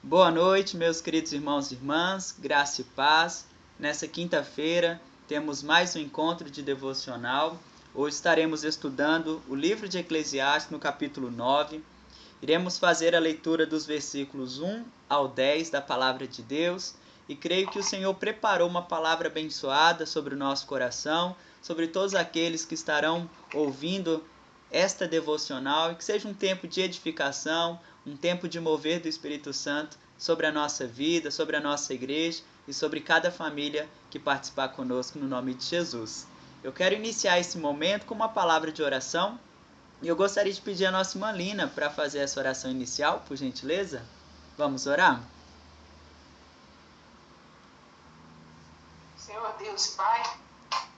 Boa noite, meus queridos irmãos e irmãs, graça e paz. Nessa quinta-feira temos mais um encontro de devocional. Hoje estaremos estudando o livro de Eclesiastes no capítulo 9. Iremos fazer a leitura dos versículos 1 ao 10 da palavra de Deus e creio que o Senhor preparou uma palavra abençoada sobre o nosso coração, sobre todos aqueles que estarão ouvindo esta devocional e que seja um tempo de edificação, um tempo de mover do Espírito Santo sobre a nossa vida, sobre a nossa igreja e sobre cada família que participar conosco no nome de Jesus. Eu quero iniciar esse momento com uma palavra de oração e eu gostaria de pedir a nossa irmã Lina para fazer essa oração inicial, por gentileza. Vamos orar? Senhor Deus e Pai,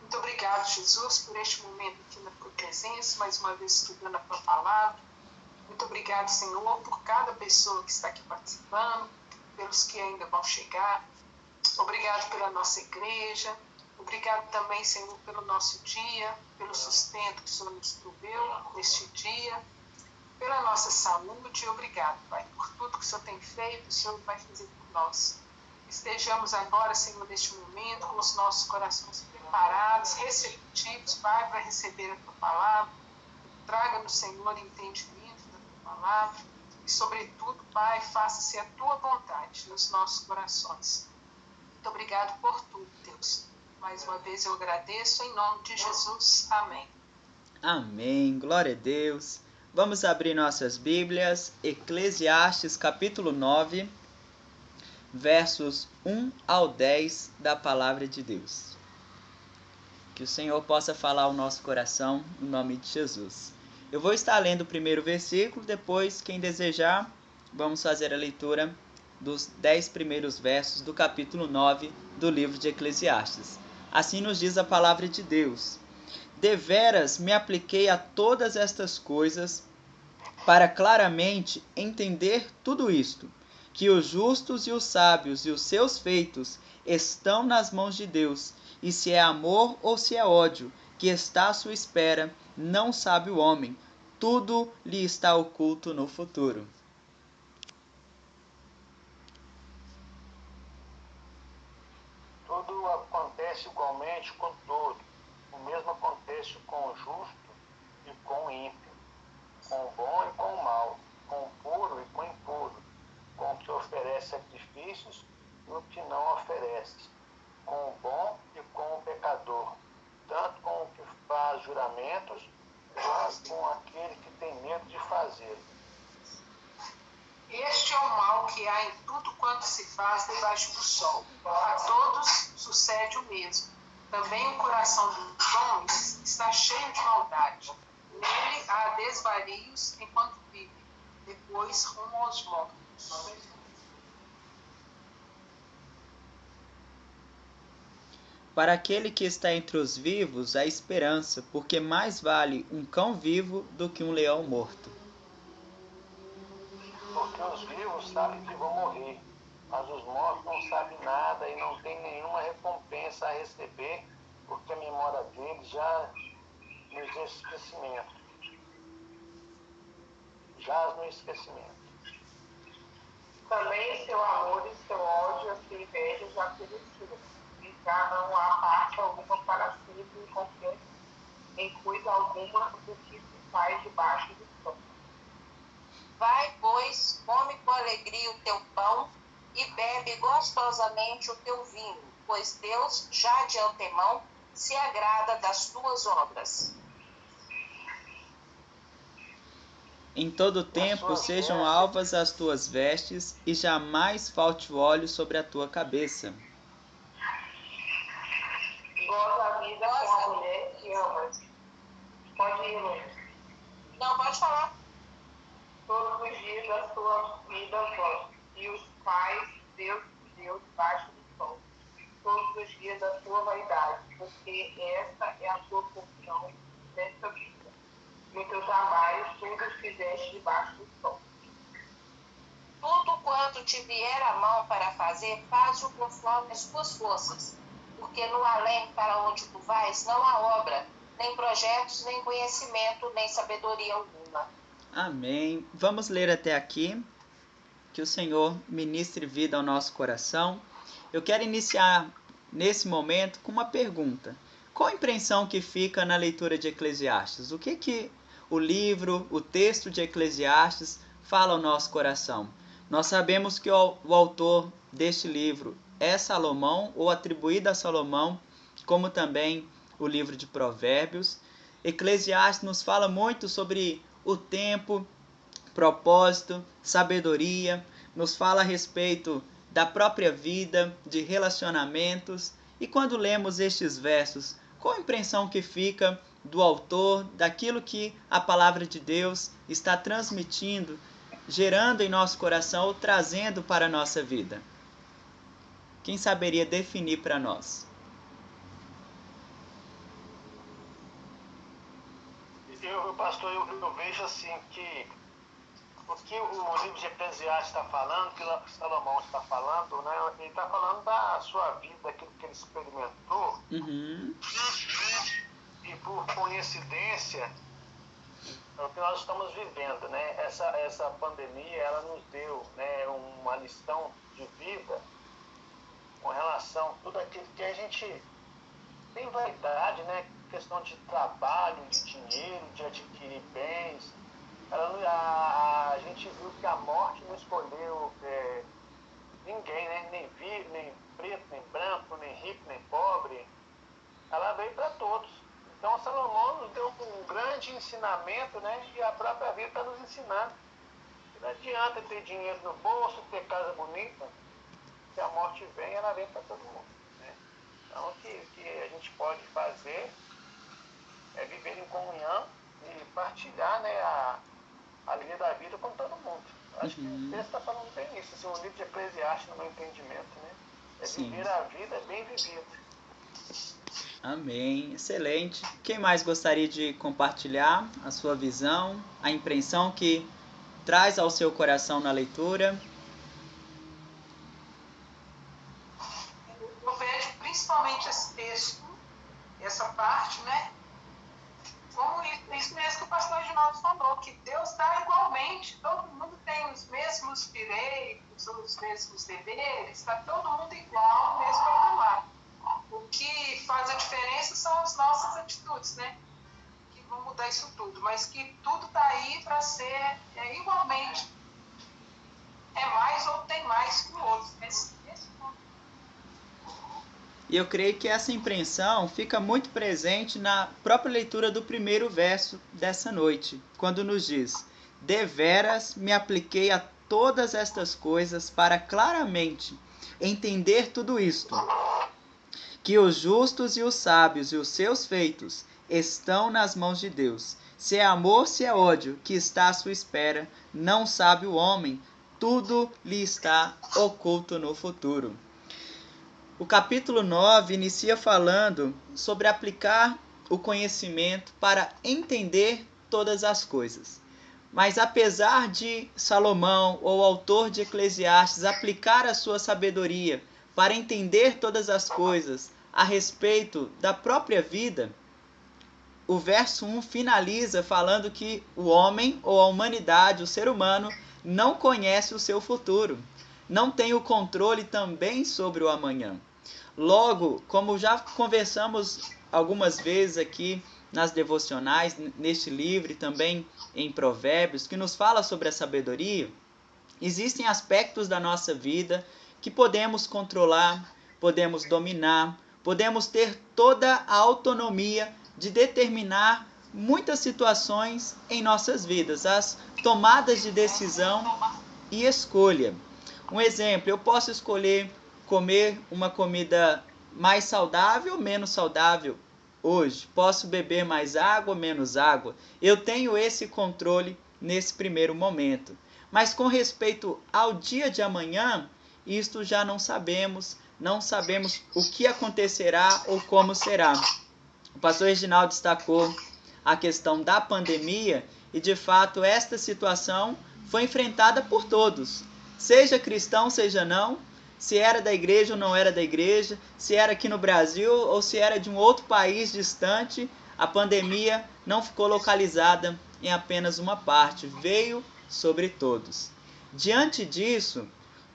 muito obrigado, Jesus, por este momento aqui na tua presença, mais uma vez estudando a tua palavra. Muito obrigado, Senhor, por cada pessoa que está aqui participando, pelos que ainda vão chegar. Obrigado pela nossa igreja. Obrigado também, Senhor, pelo nosso dia, pelo sustento que o Senhor nos proveu neste dia, pela nossa saúde. Obrigado, Pai, por tudo que o Senhor tem feito, o Senhor vai fazer por nós. Estejamos agora, Senhor, neste momento, com os nossos corações preparados, receptivos, Pai, para receber a tua palavra. Traga-nos, Senhor, entendimento da tua palavra e, sobretudo, Pai, faça-se a tua vontade nos nossos corações. Muito obrigado por tudo, Deus. Mais uma vez eu agradeço em nome de Jesus. Amém. Amém. Glória a Deus. Vamos abrir nossas Bíblias. Eclesiastes capítulo 9, versos 1 ao 10 da palavra de Deus. Que o Senhor possa falar ao nosso coração, em nome de Jesus. Eu vou estar lendo o primeiro versículo, depois, quem desejar, vamos fazer a leitura dos 10 primeiros versos do capítulo 9 do livro de Eclesiastes. Assim nos diz a palavra de Deus: Deveras me apliquei a todas estas coisas para claramente entender tudo isto, que os justos e os sábios e os seus feitos estão nas mãos de Deus, e se é amor ou se é ódio que está à sua espera, não sabe o homem, tudo lhe está oculto no futuro. Tudo acontece igualmente com todos. O mesmo acontece com o justo e com o ímpio, com o bom e com o mal, com o puro e com o impuro, com o que oferece sacrifícios e o que não oferece, com o bom e com o pecador, tanto com o que faz juramentos, quanto com aquele que tem medo de fazer. Este é o mal que há em tudo quanto se faz debaixo do sol. A todos sucede o mesmo. Também o coração dos homens está cheio de maldade. Nele há desvarios enquanto vive, depois rumo aos mortos. Para aquele que está entre os vivos, há esperança, porque mais vale um cão vivo do que um leão morto. Porque os vivos sabem que vão morrer, mas os mortos não sabem nada e não têm nenhuma recompensa a receber, porque a memória deles já nos esquecimento. Jaz no esquecimento. Também seu amor e seu ódio, a sua inveja já pereceram, e já não há parte alguma para sempre e confiança em coisa alguma do que se faz debaixo do sol. Vai, pois, come com alegria o teu pão e bebe gostosamente o teu vinho, pois Deus já de antemão se agrada das tuas obras. Em todo tempo sejam alvas as tuas vestes, e jamais falte o óleo sobre a tua cabeça. Goza a vida com a mulher que amas. Pode ir, Luiz. Não, pode falar. Todos os dias da sua vida goza, e os pais Deus te deu debaixo do sol. Todos os dias da sua vaidade, porque essa é a tua porção nesta vida. No teu trabalho, tudo fizeste debaixo do sol. Tudo quanto te vier a mão para fazer, faz-o conforme as tuas forças. Porque no além para onde tu vais, não há obra, nem projetos, nem conhecimento, nem sabedoria alguma. Amém. Vamos ler até aqui. que o Senhor ministre vida ao nosso coração. Eu quero iniciar nesse momento com uma pergunta. Qual a impressão que fica na leitura de Eclesiastes? O que o livro, o texto de Eclesiastes fala ao nosso coração? Nós sabemos que o autor deste livro é Salomão, ou atribuído a Salomão, como também o livro de Provérbios. Eclesiastes nos fala muito sobre o tempo, propósito, sabedoria, nos fala a respeito da própria vida, de relacionamentos. E quando lemos estes versos, qual a impressão que fica do autor, daquilo que a palavra de Deus está transmitindo, gerando em nosso coração ou trazendo para a nossa vida? Quem saberia definir para nós? Pastor, eu vejo assim que o que o livro de Eclesiastes está falando, que Salomão está falando, né? Ele está falando da sua vida, daquilo que ele experimentou. Uhum. E por coincidência, é o que nós estamos vivendo, né? Essa pandemia, ela nos deu, né, uma lição de vida com relação a tudo aquilo que a gente tem vaidade, né? Questão de trabalho, de dinheiro, de adquirir bens. A gente viu que a morte não escolheu ninguém, né? Nem preto, nem branco, nem rico, nem pobre. Ela veio para todos. Então, Salomão nos deu um grande ensinamento, né? E a própria vida está nos ensinando. Não adianta ter dinheiro no bolso, ter casa bonita. Se a morte vem, ela vem para todo mundo, né? Então, o que a gente pode fazer é viver em comunhão e partilhar, né, a alegria da vida com todo mundo. Acho que o texto está falando bem isso. Assim, um livro de Eclesiastes, no meu entendimento, né? É Sim. Viver a vida bem vivida. Amém, excelente. Quem mais gostaria de compartilhar a sua visão, a impressão que traz ao seu coração na leitura? Eu vejo principalmente esse texto, essa parte, né? Como isso mesmo que o pastor Reginaldo falou, que Deus dá igualmente, todo mundo tem os mesmos direitos, os mesmos deveres, está todo mundo igual, mesmo patamar. O que faz a diferença são as nossas atitudes, né? Que vão mudar isso tudo, mas que tudo está aí para ser igualmente. É mais ou tem mais que o outro. E eu creio que essa impressão fica muito presente na própria leitura do primeiro verso dessa noite, quando nos diz: deveras me apliquei a todas estas coisas para claramente entender tudo isto, que os justos e os sábios e os seus feitos estão nas mãos de Deus. Se é amor, se é ódio, que está à sua espera, não sabe o homem, tudo lhe está oculto no futuro. O capítulo 9 inicia falando sobre aplicar o conhecimento para entender todas as coisas. Mas apesar de Salomão, ou autor de Eclesiastes, aplicar a sua sabedoria para entender todas as coisas a respeito da própria vida, o verso 1 finaliza falando que o homem, ou a humanidade, o ser humano, não conhece o seu futuro, não tem o controle também sobre o amanhã. Logo, como já conversamos algumas vezes aqui nas devocionais, neste livro e também em Provérbios, que nos fala sobre a sabedoria, existem aspectos da nossa vida que podemos controlar, podemos dominar, podemos ter toda a autonomia de determinar muitas situações em nossas vidas, as tomadas de decisão e escolha. Um exemplo, eu posso escolher comer uma comida mais saudável ou menos saudável hoje. Posso beber mais água ou menos água. Eu tenho esse controle nesse primeiro momento. Mas com respeito ao dia de amanhã, isto já não sabemos o que acontecerá ou como será. O pastor Reginaldo destacou a questão da pandemia e, de fato, esta situação foi enfrentada por todos, seja cristão, seja não, se era da igreja ou não era da igreja, se era aqui no Brasil ou se era de um outro país distante, a pandemia não ficou localizada em apenas uma parte, veio sobre todos. Diante disso,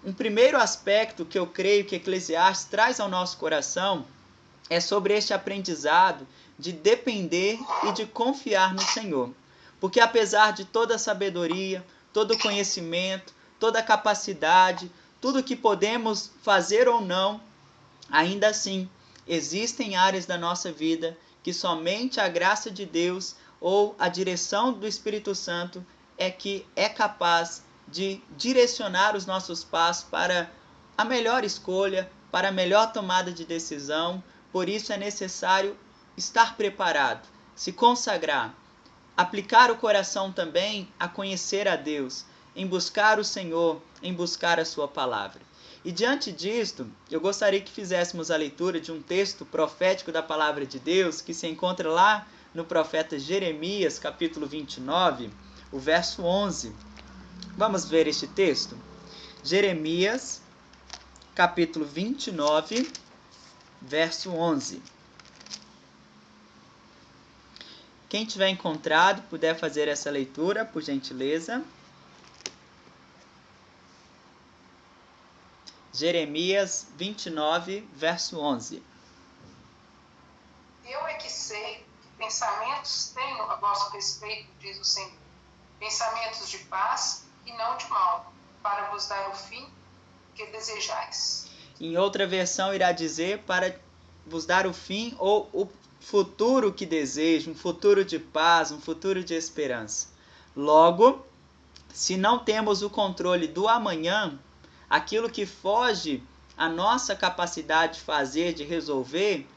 um primeiro aspecto que eu creio que Eclesiastes traz ao nosso coração é sobre este aprendizado de depender e de confiar no Senhor. Porque apesar de toda a sabedoria, todo o conhecimento, toda a capacidade, tudo que podemos fazer ou não, ainda assim, existem áreas da nossa vida que somente a graça de Deus ou a direção do Espírito Santo é que é capaz de direcionar os nossos passos para a melhor escolha, para a melhor tomada de decisão. Por isso é necessário estar preparado, se consagrar, aplicar o coração também a conhecer a Deus, em buscar o Senhor, em buscar a sua palavra. E diante disto, eu gostaria que fizéssemos a leitura de um texto profético da palavra de Deus, que se encontra lá no profeta Jeremias, capítulo 29, o verso 11. Vamos ver este texto? Jeremias, capítulo 29, verso 11. Quem tiver encontrado, puder fazer essa leitura, por gentileza. Jeremias 29, verso 11. Eu é que sei que pensamentos tenho a vosso respeito, diz o Senhor. Pensamentos de paz e não de mal, para vos dar o fim que desejais. Em outra versão irá dizer para vos dar o fim ou o futuro que desejo, um futuro de paz, um futuro de esperança. Logo, se não temos o controle do amanhã, aquilo que foge à nossa capacidade de fazer, de resolver,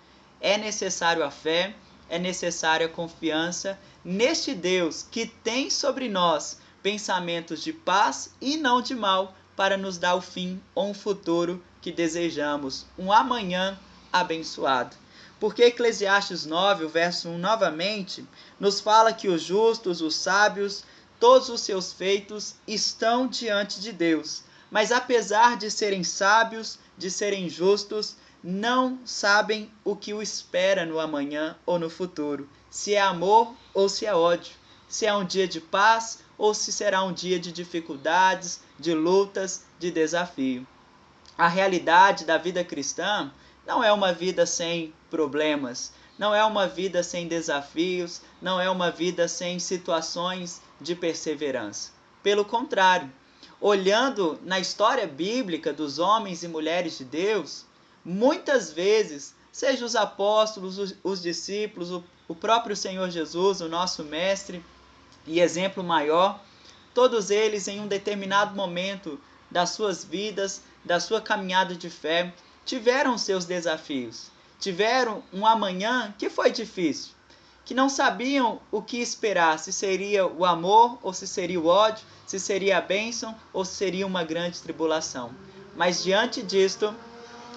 é necessário a fé, é necessária a confiança neste Deus que tem sobre nós pensamentos de paz e não de mal, para nos dar o fim ou um futuro que desejamos, um amanhã abençoado. Porque Eclesiastes 9, o verso 1, novamente, nos fala que os justos, os sábios, todos os seus feitos estão diante de Deus. Mas apesar de serem sábios, de serem justos, não sabem o que o espera no amanhã ou no futuro. Se é amor ou se é ódio. Se é um dia de paz ou se será um dia de dificuldades, de lutas, de desafio. A realidade da vida cristã não é uma vida sem problemas, não é uma vida sem desafios, não é uma vida sem situações de perseverança. Pelo contrário, olhando na história bíblica dos homens e mulheres de Deus, muitas vezes, seja os apóstolos, os discípulos, o próprio Senhor Jesus, o nosso mestre e exemplo maior, todos eles em um determinado momento das suas vidas, da sua caminhada de fé, tiveram seus desafios, tiveram um amanhã que foi difícil, que não sabiam o que esperar, se seria o amor ou se seria o ódio, se seria a bênção ou se seria uma grande tribulação. Mas diante disto,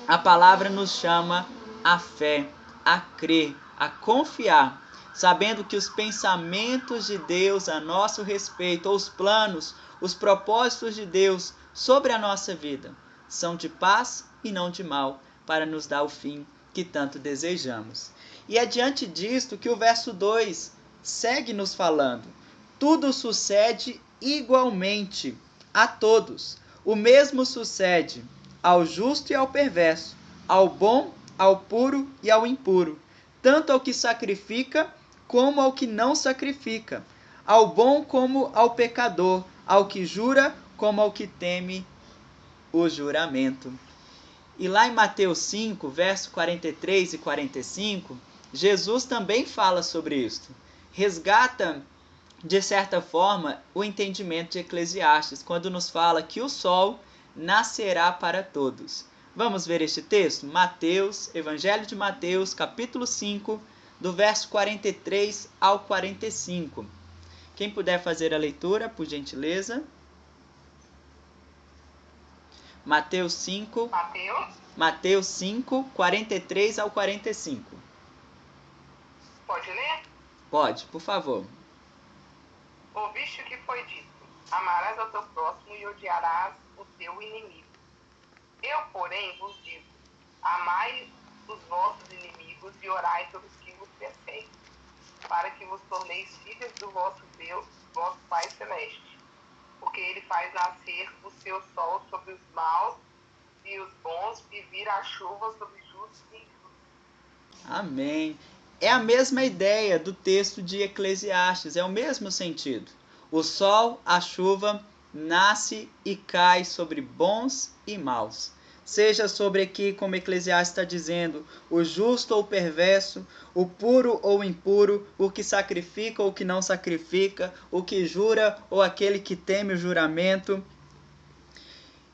a palavra nos chama a fé, a crer, a confiar, sabendo que os pensamentos de Deus a nosso respeito, ou os planos, os propósitos de Deus sobre a nossa vida, são de paz e não de mal, para nos dar o fim que tanto desejamos. E é diante disto que o verso 2 segue nos falando. Tudo sucede igualmente a todos. O mesmo sucede ao justo e ao perverso, ao bom, ao puro e ao impuro, tanto ao que sacrifica como ao que não sacrifica, ao bom como ao pecador, ao que jura como ao que teme o juramento. E lá em Mateus 5, verso 43 e 45, Jesus também fala sobre isto. Resgata, de certa forma, o entendimento de Eclesiastes, quando nos fala que o sol nascerá para todos. Vamos ver este texto? Mateus, Evangelho de Mateus, capítulo 5, do verso 43 ao 45. Quem puder fazer a leitura, por gentileza. Mateus 5, 43 ao 45. Pode ler? Pode, por favor. Ouviste o que foi dito: amarás ao teu próximo e odiarás o teu inimigo. Eu, porém, vos digo: amai os vossos inimigos e orai pelos que vos perseguem, para que vos torneis filhos do vosso Deus, vosso Pai Celeste. porque ele faz nascer o seu sol sobre os maus e os bons, e vira a chuva sobre justos e injustos. Amém. É a mesma ideia do texto de Eclesiastes, é o mesmo sentido. O sol, a chuva, nasce e cai sobre bons e maus. Seja sobre aqui, como Eclesiastes está dizendo, o justo ou o perverso, o puro ou o impuro, o que sacrifica ou o que não sacrifica, o que jura ou aquele que teme o juramento.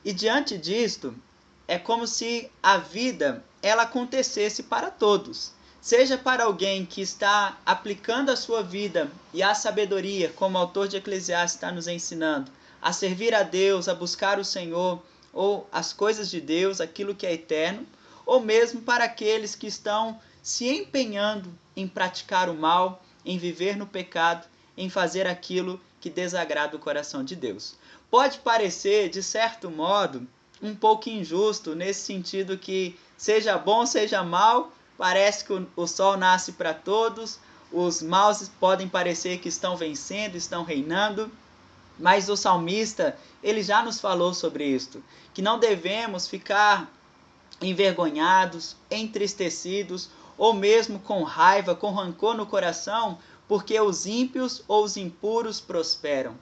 E diante disto, é como se a vida ela acontecesse para todos. Seja para alguém que está aplicando a sua vida e a sabedoria, como o autor de Eclesiastes está nos ensinando, a servir a Deus, a buscar o Senhor, ou as coisas de Deus, aquilo que é eterno, ou mesmo para aqueles que estão se empenhando em praticar o mal, em viver no pecado, em fazer aquilo que desagrada o coração de Deus. Pode parecer, de certo modo, um pouco injusto, nesse sentido que, seja bom, seja mal, parece que o sol nasce para todos, os maus podem parecer que estão vencendo, estão reinando, mas o salmista, ele já nos falou sobre isto, que não devemos ficar envergonhados, entristecidos, ou mesmo com raiva, com rancor no coração, porque os ímpios ou os impuros prosperam.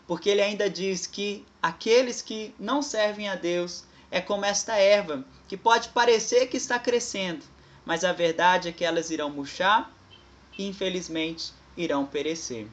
Porque ele ainda diz que aqueles que não servem a Deus é como esta erva, que pode parecer que está crescendo, mas a verdade é que elas irão murchar e infelizmente irão perecer.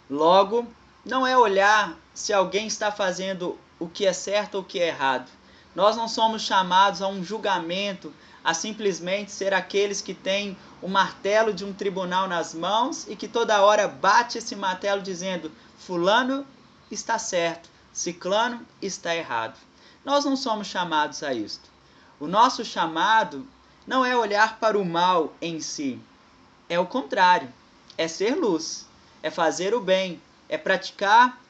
Logo, não é olhar se alguém está fazendo o que é certo ou o que é errado. Nós não somos chamados a um julgamento, a simplesmente ser aqueles que têm o martelo de um tribunal nas mãos e que toda hora bate esse martelo dizendo: fulano está certo, ciclano está errado. Nós não somos chamados a isto. O nosso chamado não é olhar para o mal em si, é o contrário, é ser luz, é fazer o bem, é praticar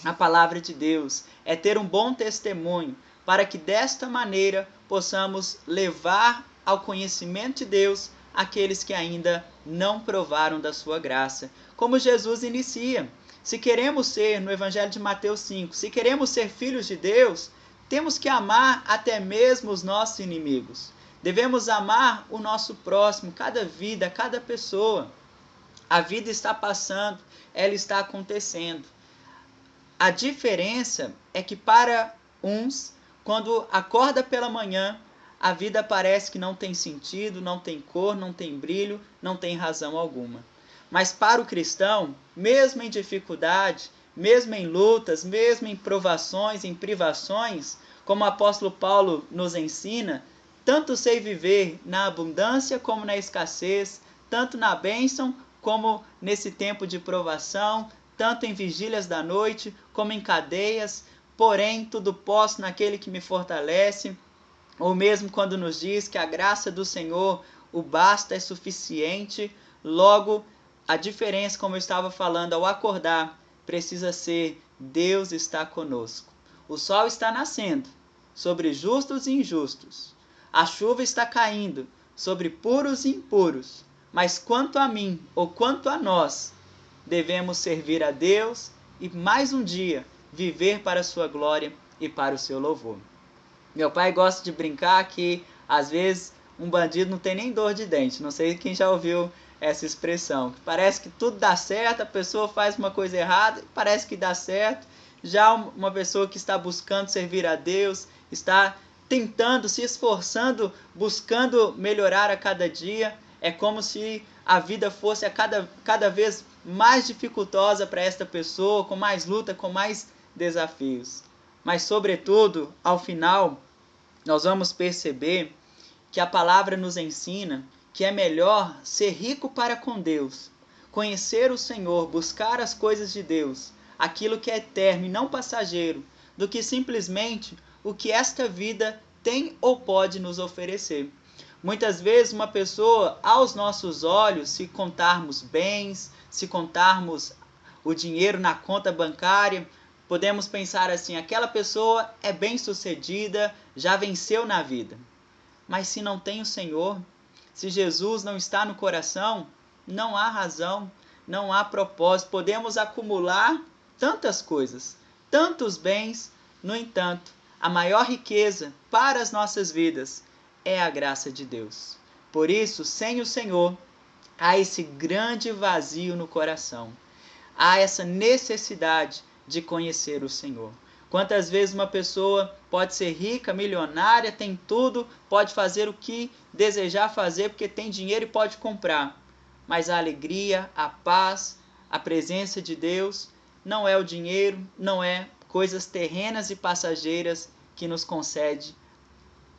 a palavra de Deus, é ter um bom testemunho, para que desta maneira possamos levar ao conhecimento de Deus aqueles que ainda não provaram da sua graça. Como Jesus inicia, se queremos ser, no Evangelho de Mateus 5, se queremos ser filhos de Deus, temos que amar até mesmo os nossos inimigos. Devemos amar o nosso próximo, cada vida, cada pessoa. A vida está passando, ela está acontecendo. A diferença é que para uns, quando acorda pela manhã, a vida parece que não tem sentido, não tem cor, não tem brilho, não tem razão alguma. Mas para o cristão, mesmo em dificuldade, mesmo em lutas, mesmo em provações, em privações, como o apóstolo Paulo nos ensina, tanto sei viver na abundância como na escassez, tanto na bênção como nesse tempo de provação, tanto em vigílias da noite como em cadeias, porém tudo posso naquele que me fortalece, ou mesmo quando nos diz que a graça do Senhor, o basta, é suficiente. Logo, a diferença, como eu estava falando, ao acordar, precisa ser: Deus está conosco. O sol está nascendo sobre justos e injustos. A chuva está caindo sobre puros e impuros. Mas quanto a mim, ou quanto a nós, devemos servir a Deus e mais um dia viver para a sua glória e para o seu louvor. Meu pai gosta de brincar que às vezes um bandido não tem nem dor de dente. Não sei quem já ouviu essa expressão. Parece que tudo dá certo, a pessoa faz uma coisa errada e parece que dá certo. Já uma pessoa que está buscando servir a Deus, está tentando, se esforçando, buscando melhorar a cada dia, é como se a vida fosse cada vez mais dificultosa para esta pessoa, com mais luta, com mais desafios. Mas, sobretudo, ao final, nós vamos perceber que a palavra nos ensina que é melhor ser rico para com Deus, conhecer o Senhor, buscar as coisas de Deus, aquilo que é eterno e não passageiro, do que simplesmente o que esta vida tem ou pode nos oferecer. Muitas vezes uma pessoa, aos nossos olhos, se contarmos bens, se contarmos o dinheiro na conta bancária, podemos pensar assim: aquela pessoa é bem-sucedida, já venceu na vida. Mas se não tem o Senhor, se Jesus não está no coração, não há razão, não há propósito. Podemos acumular tantas coisas, tantos bens. No entanto, a maior riqueza para as nossas vidas é a graça de Deus. Por isso, sem o Senhor, há esse grande vazio no coração. Há essa necessidade de conhecer o Senhor. Quantas vezes uma pessoa pode ser rica, milionária, tem tudo, pode fazer o que desejar fazer porque tem dinheiro e pode comprar. Mas a alegria, a paz, a presença de Deus não é o dinheiro, não é coisas terrenas e passageiras que nos concede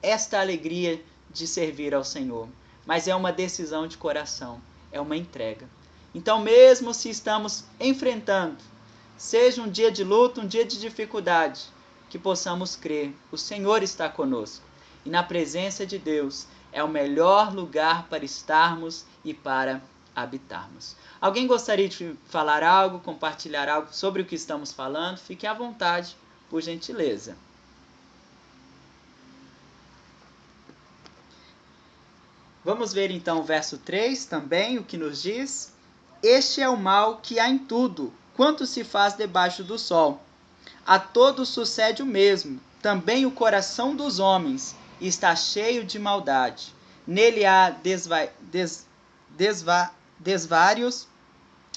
esta alegria de servir ao Senhor. Mas é uma decisão de coração, é uma entrega. Então, mesmo se estamos enfrentando, seja um dia de luta, um dia de dificuldade, que possamos crer, o Senhor está conosco. E na presença de Deus é o melhor lugar para estarmos e para habitarmos. Alguém gostaria de falar algo, compartilhar algo sobre o que estamos falando? Fique à vontade, por gentileza. Vamos ver então o verso 3 também, o que nos diz: este é o mal que há em tudo, quanto se faz debaixo do sol. A todos sucede o mesmo, também o coração dos homens está cheio de maldade. Nele há desvários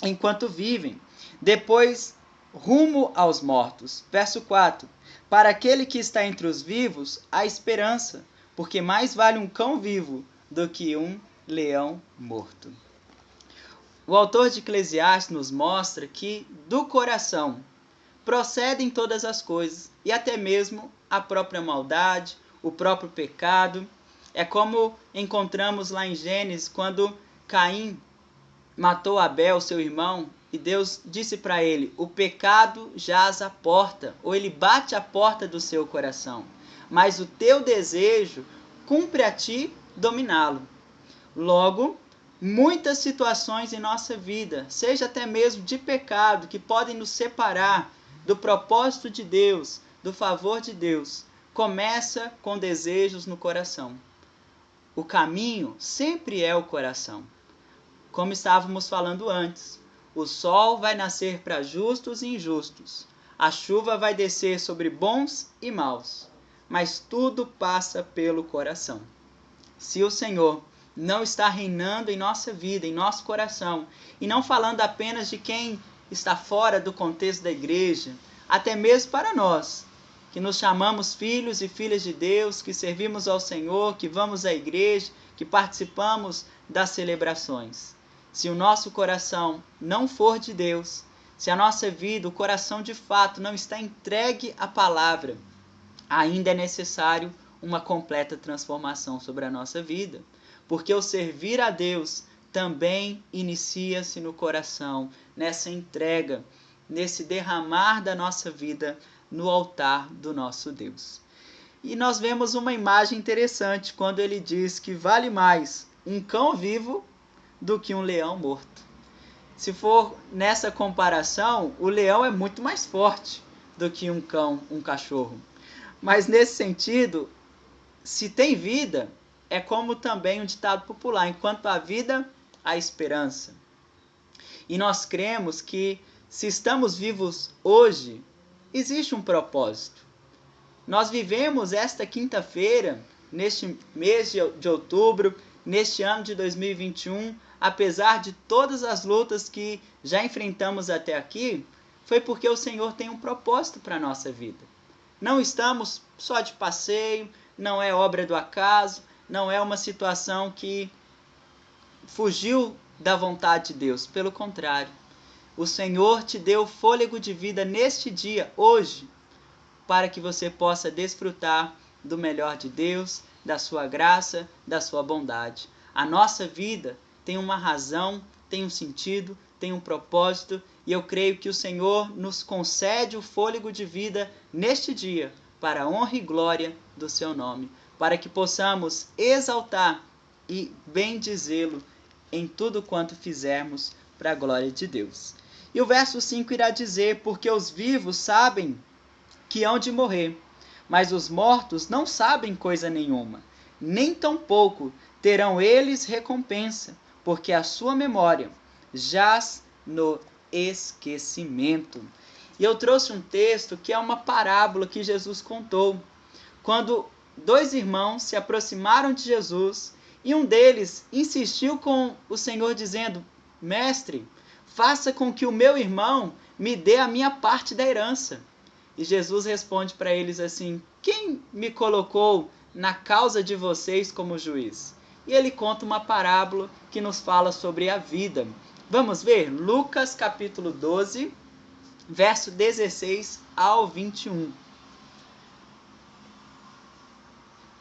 enquanto vivem, depois rumo aos mortos. Verso 4. Para aquele que está entre os vivos, há esperança, porque mais vale um cão vivo do que um leão morto. O autor de Eclesiastes nos mostra que do coração procedem todas as coisas, e até mesmo a própria maldade, o próprio pecado. É como encontramos lá em Gênesis, quando Caim matou Abel, seu irmão, e Deus disse para ele: o pecado jaz à porta, ou ele bate à porta do seu coração, mas o teu desejo cumpre a ti dominá-lo. Logo, muitas situações em nossa vida, seja até mesmo de pecado, que podem nos separar do propósito de Deus, do favor de Deus, começa com desejos no coração. O caminho sempre é o coração. Como estávamos falando antes, o sol vai nascer para justos e injustos, a chuva vai descer sobre bons e maus, mas tudo passa pelo coração. Se o Senhor não está reinando em nossa vida, em nosso coração, e não falando apenas de quem está fora do contexto da igreja, até mesmo para nós, que nos chamamos filhos e filhas de Deus, que servimos ao Senhor, que vamos à igreja, que participamos das celebrações. Se o nosso coração não for de Deus, se a nossa vida, o coração de fato não está entregue à palavra, ainda é necessário uma completa transformação sobre a nossa vida. Porque o servir a Deus também inicia-se no coração, nessa entrega, nesse derramar da nossa vida no altar do nosso Deus. E nós vemos uma imagem interessante quando ele diz que vale mais um cão vivo do que um leão morto. Se for nessa comparação, o leão é muito mais forte do que um cão, um cachorro. Mas nesse sentido, se tem vida, é como também um ditado popular: enquanto há vida, há esperança. E nós cremos que se estamos vivos hoje, existe um propósito. Nós vivemos esta quinta-feira, neste mês de outubro, neste ano de 2021, apesar de todas as lutas que já enfrentamos até aqui, foi porque o Senhor tem um propósito para a nossa vida. Não estamos só de passeio, não é obra do acaso, não é uma situação que fugiu da vontade de Deus. Pelo contrário, o Senhor te deu fôlego de vida neste dia, hoje, para que você possa desfrutar do melhor de Deus, da sua graça, da sua bondade. A nossa vida tem uma razão, tem um sentido, tem um propósito, e eu creio que o Senhor nos concede o fôlego de vida neste dia, para a honra e glória do seu nome, para que possamos exaltar e bendizê-lo em tudo quanto fizermos para a glória de Deus. E o verso 5 irá dizer: porque os vivos sabem que hão de morrer, mas os mortos não sabem coisa nenhuma, nem tampouco terão eles recompensa, porque a sua memória jaz no esquecimento. E eu trouxe um texto que é uma parábola que Jesus contou. Quando dois irmãos se aproximaram de Jesus e um deles insistiu com o Senhor dizendo: Mestre, faça com que o meu irmão me dê a minha parte da herança. E Jesus responde para eles assim: quem me colocou na causa de vocês como juiz? E ele conta uma parábola que nos fala sobre a vida. Vamos ver? Lucas capítulo 12, verso 16 ao 21.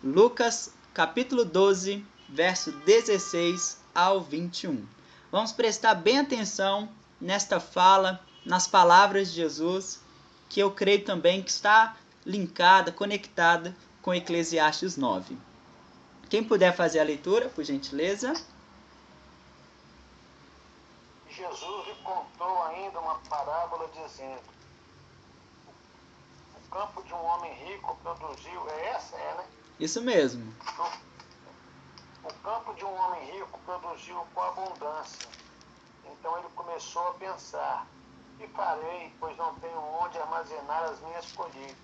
Lucas capítulo 12, verso 16 ao 21. Vamos prestar bem atenção nesta fala, nas palavras de Jesus, que eu creio também que está linkada, conectada com Eclesiastes 9. Quem puder fazer a leitura, por gentileza. Jesus lhe contou ainda uma parábola dizendo: o campo de um homem rico produziu, né? Isso mesmo. O campo de um homem rico produziu com abundância. Então ele começou a pensar: que farei, pois não tenho onde armazenar as minhas colheitas?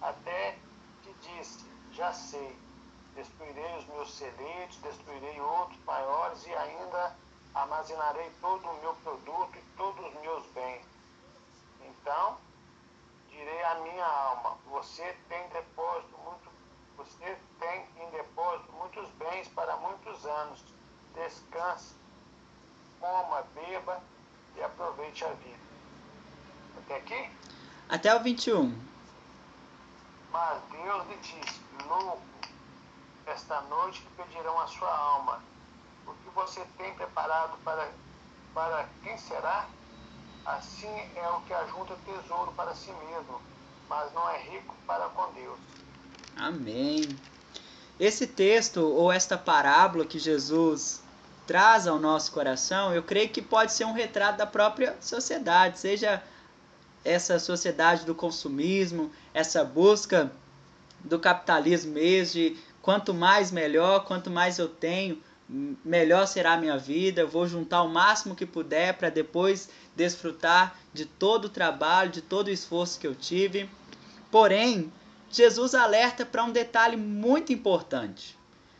Até que disse: já sei, destruirei os meus celeiros, destruirei outros maiores e ainda armazenarei todo o meu produto e todos os meus bens. Então direi à minha alma: você tem em depósito muitos bens para muitos anos. Descanse, coma, beba e aproveite a vida. Até aqui? Até o 21. Mas Deus lhe disse: louco, esta noite lhe pedirão a sua alma. O que você tem preparado para quem será? Assim é o que ajunta tesouro para si mesmo, mas não é rico para com Deus. Amém. Esse texto, ou esta parábola que Jesus traz ao nosso coração, eu creio que pode ser um retrato da própria sociedade, seja essa sociedade do consumismo, essa busca do capitalismo mesmo, de quanto mais melhor, quanto mais eu tenho, melhor será a minha vida, eu vou juntar o máximo que puder para depois desfrutar de todo o trabalho, de todo o esforço que eu tive. Porém, Jesus alerta para um detalhe muito importante.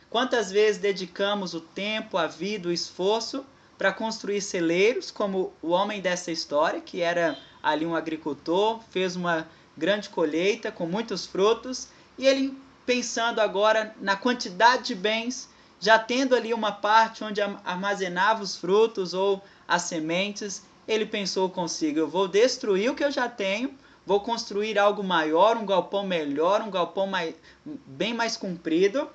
Quantas vezes dedicamos o tempo, a vida, o esforço para construir celeiros, como o homem dessa história, que era ali um agricultor, fez uma grande colheita com muitos frutos, e ele pensando agora na quantidade de bens, já tendo ali uma parte onde armazenava os frutos ou as sementes, ele pensou consigo: eu vou destruir o que eu já tenho, vou construir algo maior, um galpão melhor, um galpão bem mais comprido,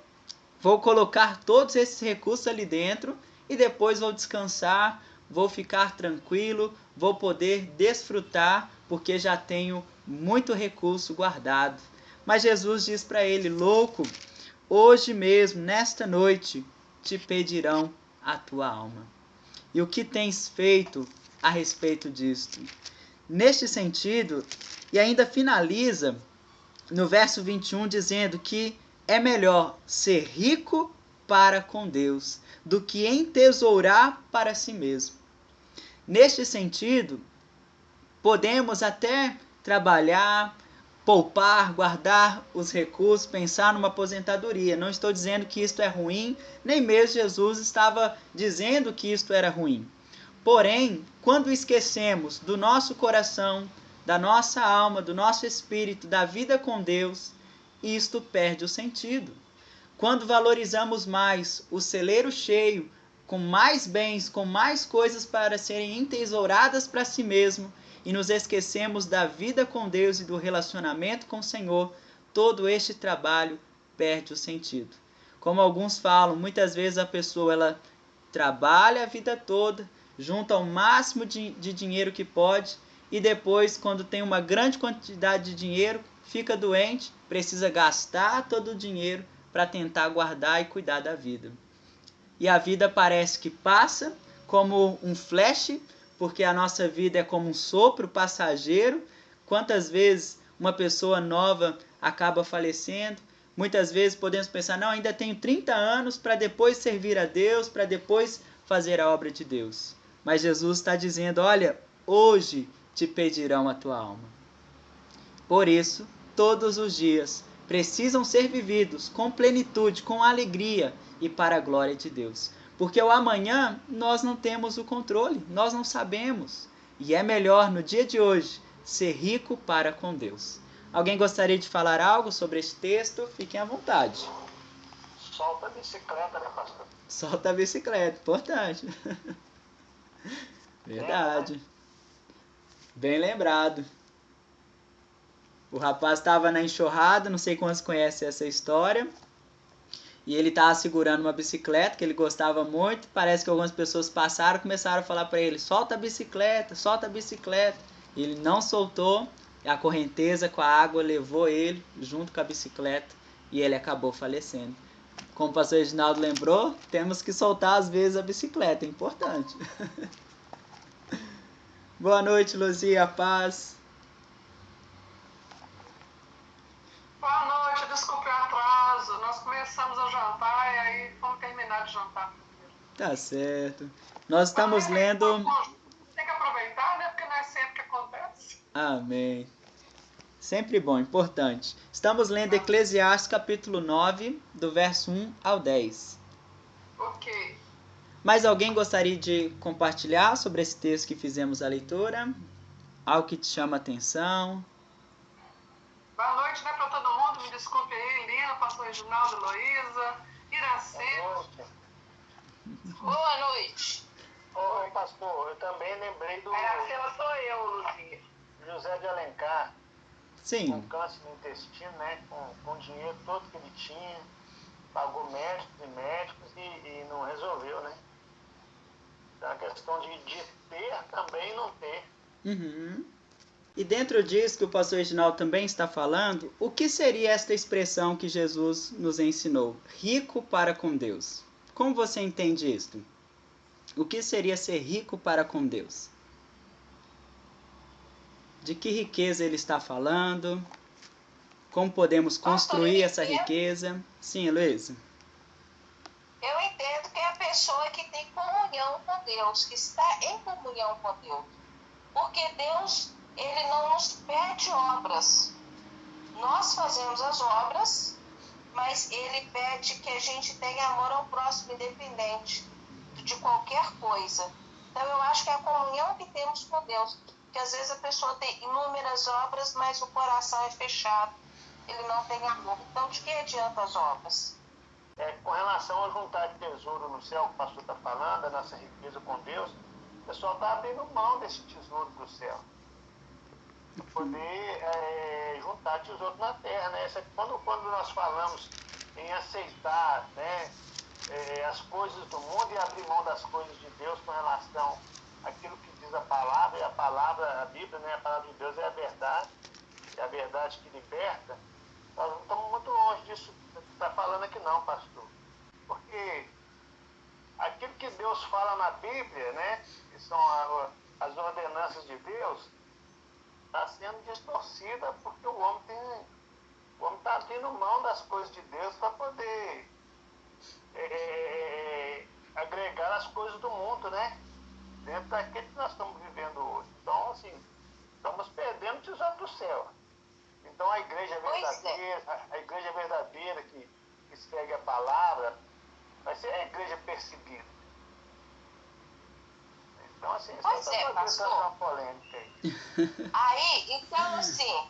vou colocar todos esses recursos ali dentro e depois vou descansar, vou ficar tranquilo, vou poder desfrutar porque já tenho muito recurso guardado. Mas Jesus diz para ele: louco, hoje mesmo, nesta noite, te pedirão a tua alma. E o que tens feito a respeito disto? Neste sentido, e ainda finaliza no verso 21 dizendo que é melhor ser rico para com Deus do que entesourar para si mesmo. Neste sentido, podemos até trabalhar, poupar, guardar os recursos, pensar numa aposentadoria. Não estou dizendo que isto é ruim, nem mesmo Jesus estava dizendo que isto era ruim. Porém, quando esquecemos do nosso coração, da nossa alma, do nosso espírito, da vida com Deus, isto perde o sentido. Quando valorizamos mais o celeiro cheio, com mais bens, com mais coisas para serem entesouradas para si mesmo, e nos esquecemos da vida com Deus e do relacionamento com o Senhor, todo este trabalho perde o sentido. Como alguns falam, muitas vezes a pessoa ela trabalha a vida toda, junta o máximo de dinheiro que pode e depois, quando tem uma grande quantidade de dinheiro, fica doente, precisa gastar todo o dinheiro para tentar guardar e cuidar da vida. E a vida parece que passa como um flash, porque a nossa vida é como um sopro passageiro. Quantas vezes uma pessoa nova acaba falecendo? Muitas vezes podemos pensar: não, ainda tenho 30 anos para depois servir a Deus, para depois fazer a obra de Deus. Mas Jesus está dizendo: olha, hoje te pedirão a tua alma. Por isso, todos os dias precisam ser vividos com plenitude, com alegria e para a glória de Deus. Porque o amanhã nós não temos o controle, nós não sabemos. E é melhor no dia de hoje ser rico para com Deus. Alguém gostaria de falar algo sobre este texto? Fiquem à vontade. Solta a bicicleta, né, pastor? Solta a bicicleta, importante. Verdade. Bem lembrado. O rapaz estava na enxurrada, não sei quantos conhecem essa história. E ele estava segurando uma bicicleta que ele gostava muito. Parece que algumas pessoas passaram e começaram a falar para ele: solta a bicicleta, solta a bicicleta. Ele não soltou. A correnteza com a água levou ele junto com a bicicleta e ele acabou falecendo. Como o pastor Reginaldo lembrou, temos que soltar às vezes a bicicleta, é importante. Boa noite, Luzia, paz. Boa noite, desculpe o atraso. Nós começamos a jantar e aí vamos terminar de jantar primeiro. Tá certo. Nós estamos lendo... Tem que aproveitar, né? Porque não é sempre que acontece. Amém. Sempre bom, importante. Estamos lendo Eclesiastes capítulo 9, do verso 1 ao 10. Ok. Mais alguém gostaria de compartilhar sobre esse texto que fizemos a leitura? Algo que te chama a atenção? Boa noite, né, para todo mundo. Me desculpe aí, Lina, pastor Reginaldo, Heloísa, Iraci. Boa noite. Ô, pastor, eu também lembrei do Ela sou eu, Luzia. José de Alencar, Sim. com câncer no intestino, né? Com o dinheiro todo que ele tinha, pagou médicos e médicos e não resolveu, né? Então a questão de ter também não ter. Uhum. E dentro disso que o pastor Reginaldo também está falando, o que seria esta expressão que Jesus nos ensinou? Rico para com Deus. Como você entende isto? O que seria ser rico para com Deus? De que riqueza ele está falando? Como podemos construir essa riqueza? Sim, Heloísa. Eu entendo que é a pessoa que tem comunhão com Deus, que está em comunhão com Deus. Porque Deus, ele não nos pede obras. Nós fazemos as obras, mas ele pede que a gente tenha amor ao próximo, independente de qualquer coisa. Então eu acho que é a comunhão que temos com Deus. Porque às vezes a pessoa tem inúmeras obras, mas o coração é fechado. Ele não tem amor. Então de que adianta as obras? Com relação a juntar tesouro no céu, que o pastor está falando, a nossa riqueza com Deus, o pessoal está abrindo mão desse tesouro do céu. Para poder juntar tesouro na terra, né? Quando nós falamos em aceitar, né, as coisas do mundo e abrir mão das coisas de Deus com relação àquilo que diz a palavra, e a palavra, a Bíblia, né, a palavra de Deus é a verdade que liberta, nós não estamos muito longe disso que está falando aqui não, pastor. Porque aquilo que Deus fala na Bíblia, né, que são as ordenanças de Deus, está sendo distorcida porque o homem está abrindo mão das coisas de Deus para poder agregar as coisas do mundo, né? Dentro daquilo que nós estamos vivendo hoje. Então, assim, estamos perdendo o tesouro do céu. Então, a igreja verdadeira que segue a palavra vai ser a igreja perseguida. Então, assim, Pois é, pastor. Uma polêmica aí. Aí, então, assim,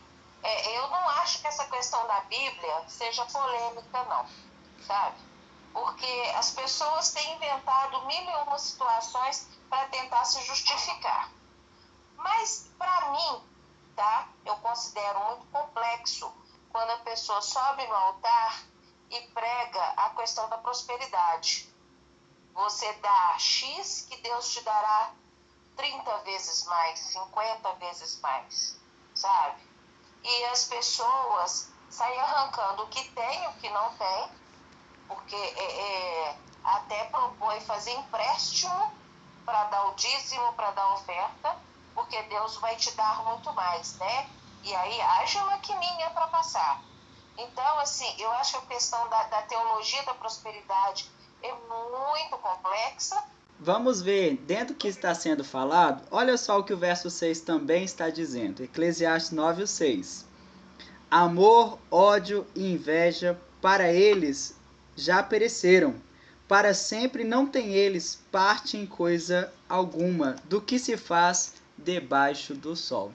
eu não acho que essa questão da Bíblia seja polêmica, não, sabe? Porque as pessoas têm inventado mil e uma situações para tentar se justificar. Mas, para mim, tá? Eu considero muito complexo quando a pessoa sobe no altar e prega a questão da prosperidade. Você dá X que Deus te dará 30 vezes mais, 50 vezes mais, sabe? E as pessoas saem arrancando o que tem e o que não tem, porque até propõe fazer empréstimo para dar o dízimo, para dar oferta, porque Deus vai te dar muito mais, né? E aí haja maquininha para passar. Então, assim, eu acho que a questão da teologia da prosperidade é muito complexa, vamos ver, dentro do que está sendo falado, olha só o que o verso 6 também está dizendo. Eclesiastes 9:6. Amor, ódio e inveja para eles já pereceram. Para sempre não tem eles parte em coisa alguma do que se faz debaixo do sol.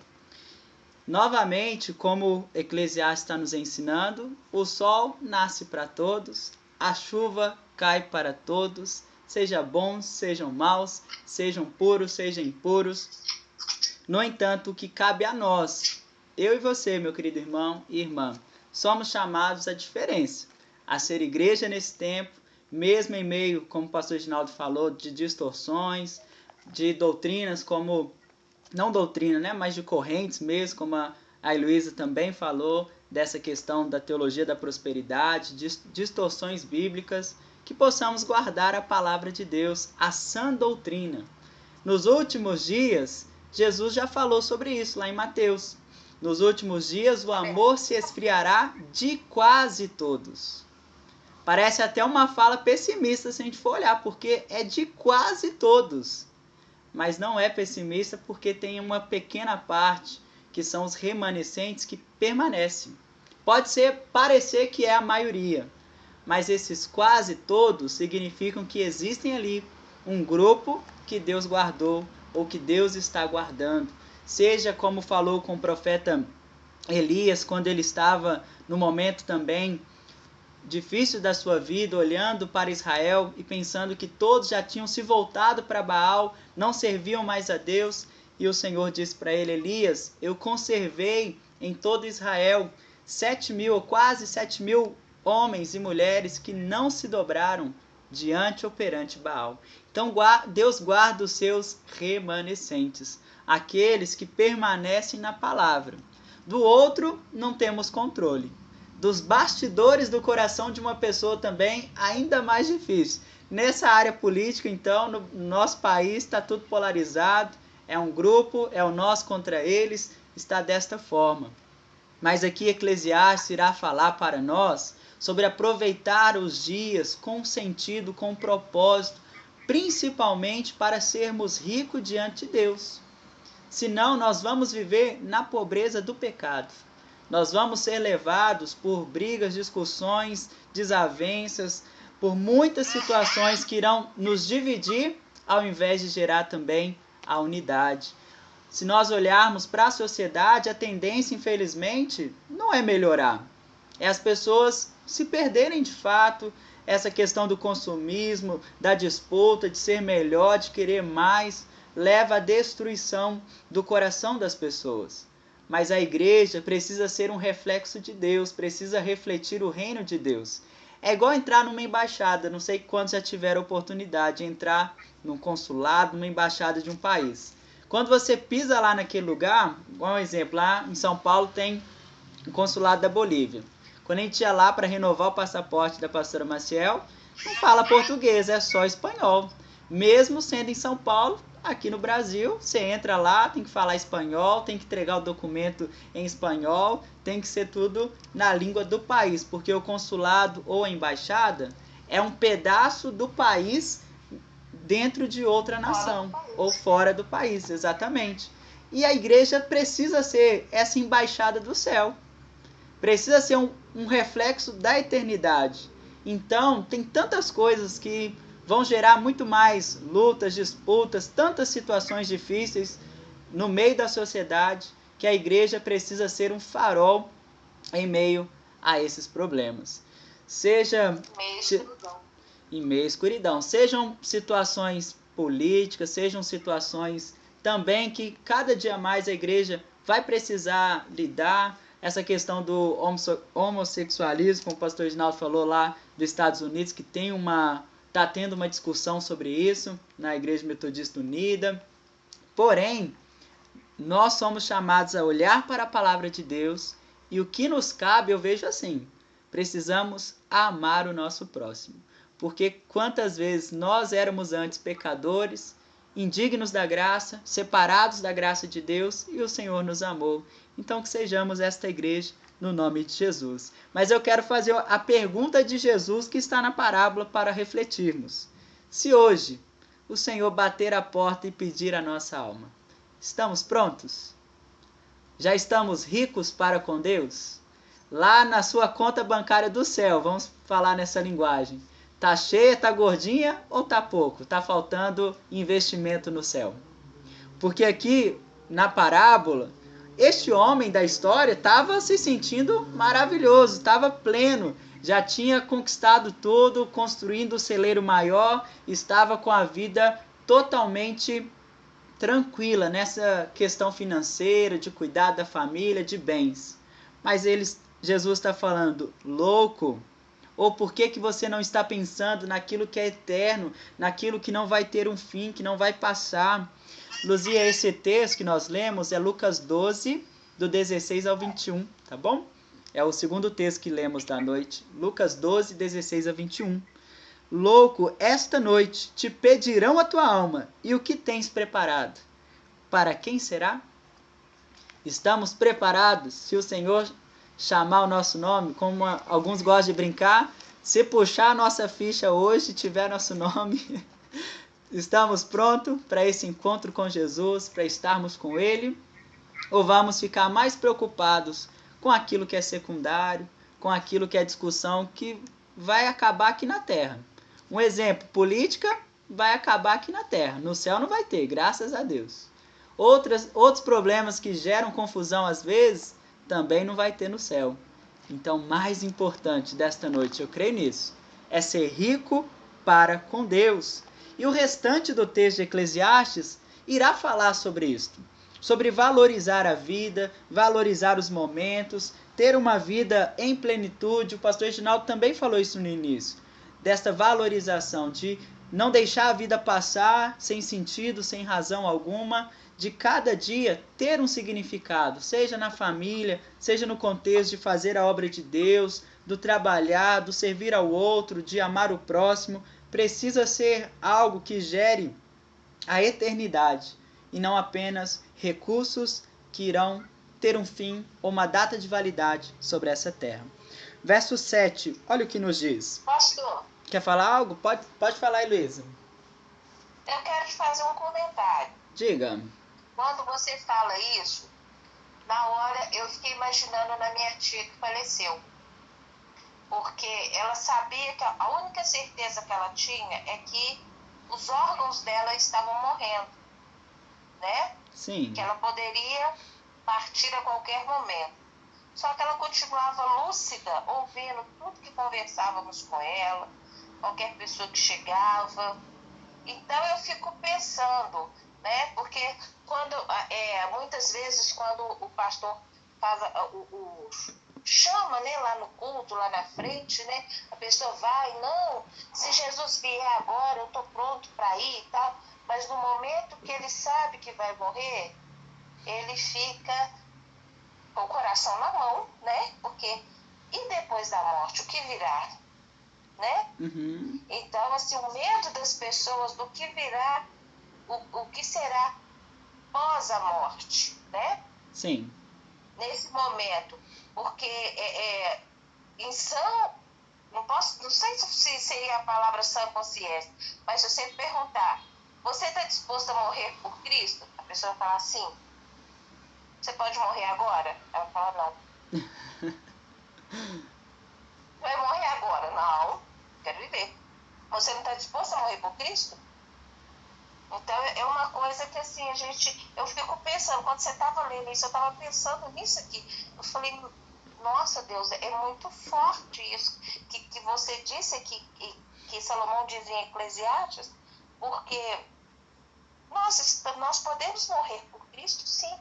Novamente, como Eclesiastes está nos ensinando, o sol nasce para todos, a chuva cai para todos, seja bons, sejam maus, sejam puros, sejam impuros. No entanto, o que cabe a nós, eu e você, meu querido irmão e irmã, somos chamados à diferença, a ser igreja nesse tempo, mesmo em meio, como o pastor Ginaldo falou, de distorções, de doutrinas como, não doutrina, né, mas de correntes mesmo, como a Heloísa também falou, dessa questão da teologia da prosperidade, distorções bíblicas, que possamos guardar a palavra de Deus, a sã doutrina. Nos últimos dias, Jesus já falou sobre isso lá em Mateus. Nos últimos dias, o amor se esfriará de quase todos. Parece até uma fala pessimista se a gente for olhar, porque é de quase todos. Mas não é pessimista porque tem uma pequena parte, que são os remanescentes, que permanecem. Pode parecer que é a maioria, mas esses quase todos significam que existem ali um grupo que Deus guardou ou que Deus está guardando. Seja como falou com o profeta Elias, quando ele estava no momento também difícil da sua vida, olhando para Israel e pensando que todos já tinham se voltado para Baal, não serviam mais a Deus, e o Senhor disse para ele: Elias, eu conservei em todo Israel 7.000 ou quase 7.000 homens e mulheres que não se dobraram diante ou perante Baal. Então Deus guarda os seus remanescentes, aqueles que permanecem na palavra. Do outro, não temos controle. Dos bastidores do coração de uma pessoa também, ainda mais difícil. Nessa área política, então, no nosso país está tudo polarizado, é um grupo, é o nós contra eles, está desta forma. Mas aqui Eclesiastes irá falar para nós sobre aproveitar os dias com sentido, com propósito, principalmente para sermos ricos diante de Deus. Senão nós vamos viver na pobreza do pecado. Nós vamos ser levados por brigas, discussões, desavenças, por muitas situações que irão nos dividir, ao invés de gerar também a unidade. Se nós olharmos para a sociedade, a tendência, infelizmente, não é melhorar. É as pessoas se perderem de fato, essa questão do consumismo, da disputa, de ser melhor, de querer mais, leva à destruição do coração das pessoas. Mas a igreja precisa ser um reflexo de Deus, precisa refletir o reino de Deus. É igual entrar numa embaixada, não sei quantos já tiveram a oportunidade de entrar num consulado, numa embaixada de um país. Quando você pisa lá naquele lugar, igual um exemplo, lá em São Paulo tem o consulado da Bolívia. Quando a gente ia lá para renovar o passaporte da pastora Maciel, não fala português, é só espanhol. Mesmo sendo em São Paulo, aqui no Brasil, você entra lá, tem que falar espanhol, tem que entregar o documento em espanhol, tem que ser tudo na língua do país, porque o consulado ou a embaixada é um pedaço do país dentro de outra nação, ou fora do país, exatamente. E a igreja precisa ser essa embaixada do céu, precisa ser um reflexo da eternidade. Então, tem tantas coisas que vão gerar muito mais lutas, disputas, tantas situações difíceis no meio da sociedade, que a igreja precisa ser um farol em meio a esses problemas. Seja em meio à escuridão. Sejam situações políticas, sejam situações também que cada dia mais a igreja vai precisar lidar. Essa questão do homossexualismo, como o pastor Ginaldo falou lá dos Estados Unidos, que está tendo uma discussão sobre isso na Igreja Metodista Unida. Porém, nós somos chamados a olhar para a palavra de Deus e o que nos cabe, eu vejo assim, precisamos amar o nosso próximo. Porque quantas vezes nós éramos antes pecadores, indignos da graça, separados da graça de Deus, e o Senhor nos amou. Então que sejamos esta igreja no nome de Jesus. Mas eu quero fazer a pergunta de Jesus que está na parábola para refletirmos. Se hoje o Senhor bater a porta e pedir a nossa alma. Estamos prontos? Já estamos ricos para com Deus? Lá na sua conta bancária do céu, vamos falar nessa linguagem. Tá cheia, tá gordinha ou tá pouco? Tá faltando investimento no céu. Porque aqui, na parábola, este homem da história estava se sentindo maravilhoso, estava pleno, já tinha conquistado tudo, construindo o celeiro maior, estava com a vida totalmente tranquila nessa questão financeira, de cuidar da família, de bens. Mas Jesus está falando, louco, ou por que você não está pensando naquilo que é eterno, naquilo que não vai ter um fim, que não vai passar? Luzia, esse texto que nós lemos é Lucas 12, do 16 ao 21, tá bom? É o segundo texto que lemos da noite. Lucas 12, 16 a 21. Louco, esta noite te pedirão a tua alma, e o que tens preparado? Para quem será? Estamos preparados se o Senhor chamar o nosso nome, como alguns gostam de brincar, se puxar a nossa ficha hoje e tiver nosso nome, estamos prontos para esse encontro com Jesus, para estarmos com Ele, ou vamos ficar mais preocupados com aquilo que é secundário, com aquilo que é discussão que vai acabar aqui na Terra? Um exemplo, política vai acabar aqui na Terra, no céu não vai ter, graças a Deus. Outros problemas que geram confusão às vezes, também não vai ter no céu. Então, mais importante desta noite, eu creio nisso, é ser rico para com Deus. E o restante do texto de Eclesiastes irá falar sobre isto. Sobre valorizar a vida, valorizar os momentos, ter uma vida em plenitude. O pastor Reginaldo também falou isso no início. Desta valorização de não deixar a vida passar sem sentido, sem razão alguma, de cada dia ter um significado, seja na família, seja no contexto de fazer a obra de Deus, do trabalhar, do servir ao outro, de amar o próximo. Precisa ser algo que gere a eternidade e não apenas recursos que irão ter um fim ou uma data de validade sobre essa terra. Verso 7, olha o que nos diz. Pastor, Quer falar algo? Pode falar, Heloísa. eu quero te fazer um comentário. Diga. Quando você fala isso, na hora eu fiquei imaginando na minha tia que faleceu. Porque ela sabia que a única certeza que ela tinha é que os órgãos dela estavam morrendo, né? Sim. Que ela poderia partir a qualquer momento. Só que ela continuava lúcida, ouvindo tudo que conversávamos com ela, qualquer pessoa que chegava. Então eu fico pensando, né? Porque muitas vezes quando o pastor faz chama, né, lá no culto, lá na frente, né? A pessoa vai, não, se Jesus vier agora, eu estou pronto para ir e tal. Mas no momento que ele sabe que vai morrer, ele fica com o coração na mão, né? Porque e depois da morte, o que virá? Né? Uhum. Então, assim, o medo das pessoas do que virá, o que será pós a morte, né? Sim. Nesse momento, porque em sã, não sei se seria a palavra sã consciência, mas se você perguntar, você está disposto a morrer por Cristo? A pessoa vai falar sim. Você pode morrer agora? Ela fala não. Vai morrer agora? Não. Quero viver. Você não está disposto a morrer por Cristo? Então é uma coisa que assim, eu fico pensando, quando você estava lendo isso, eu estava pensando nisso aqui. Eu falei, nossa Deus, é muito forte isso que você disse que Salomão diz em Eclesiastes, porque nós podemos morrer por Cristo, sim.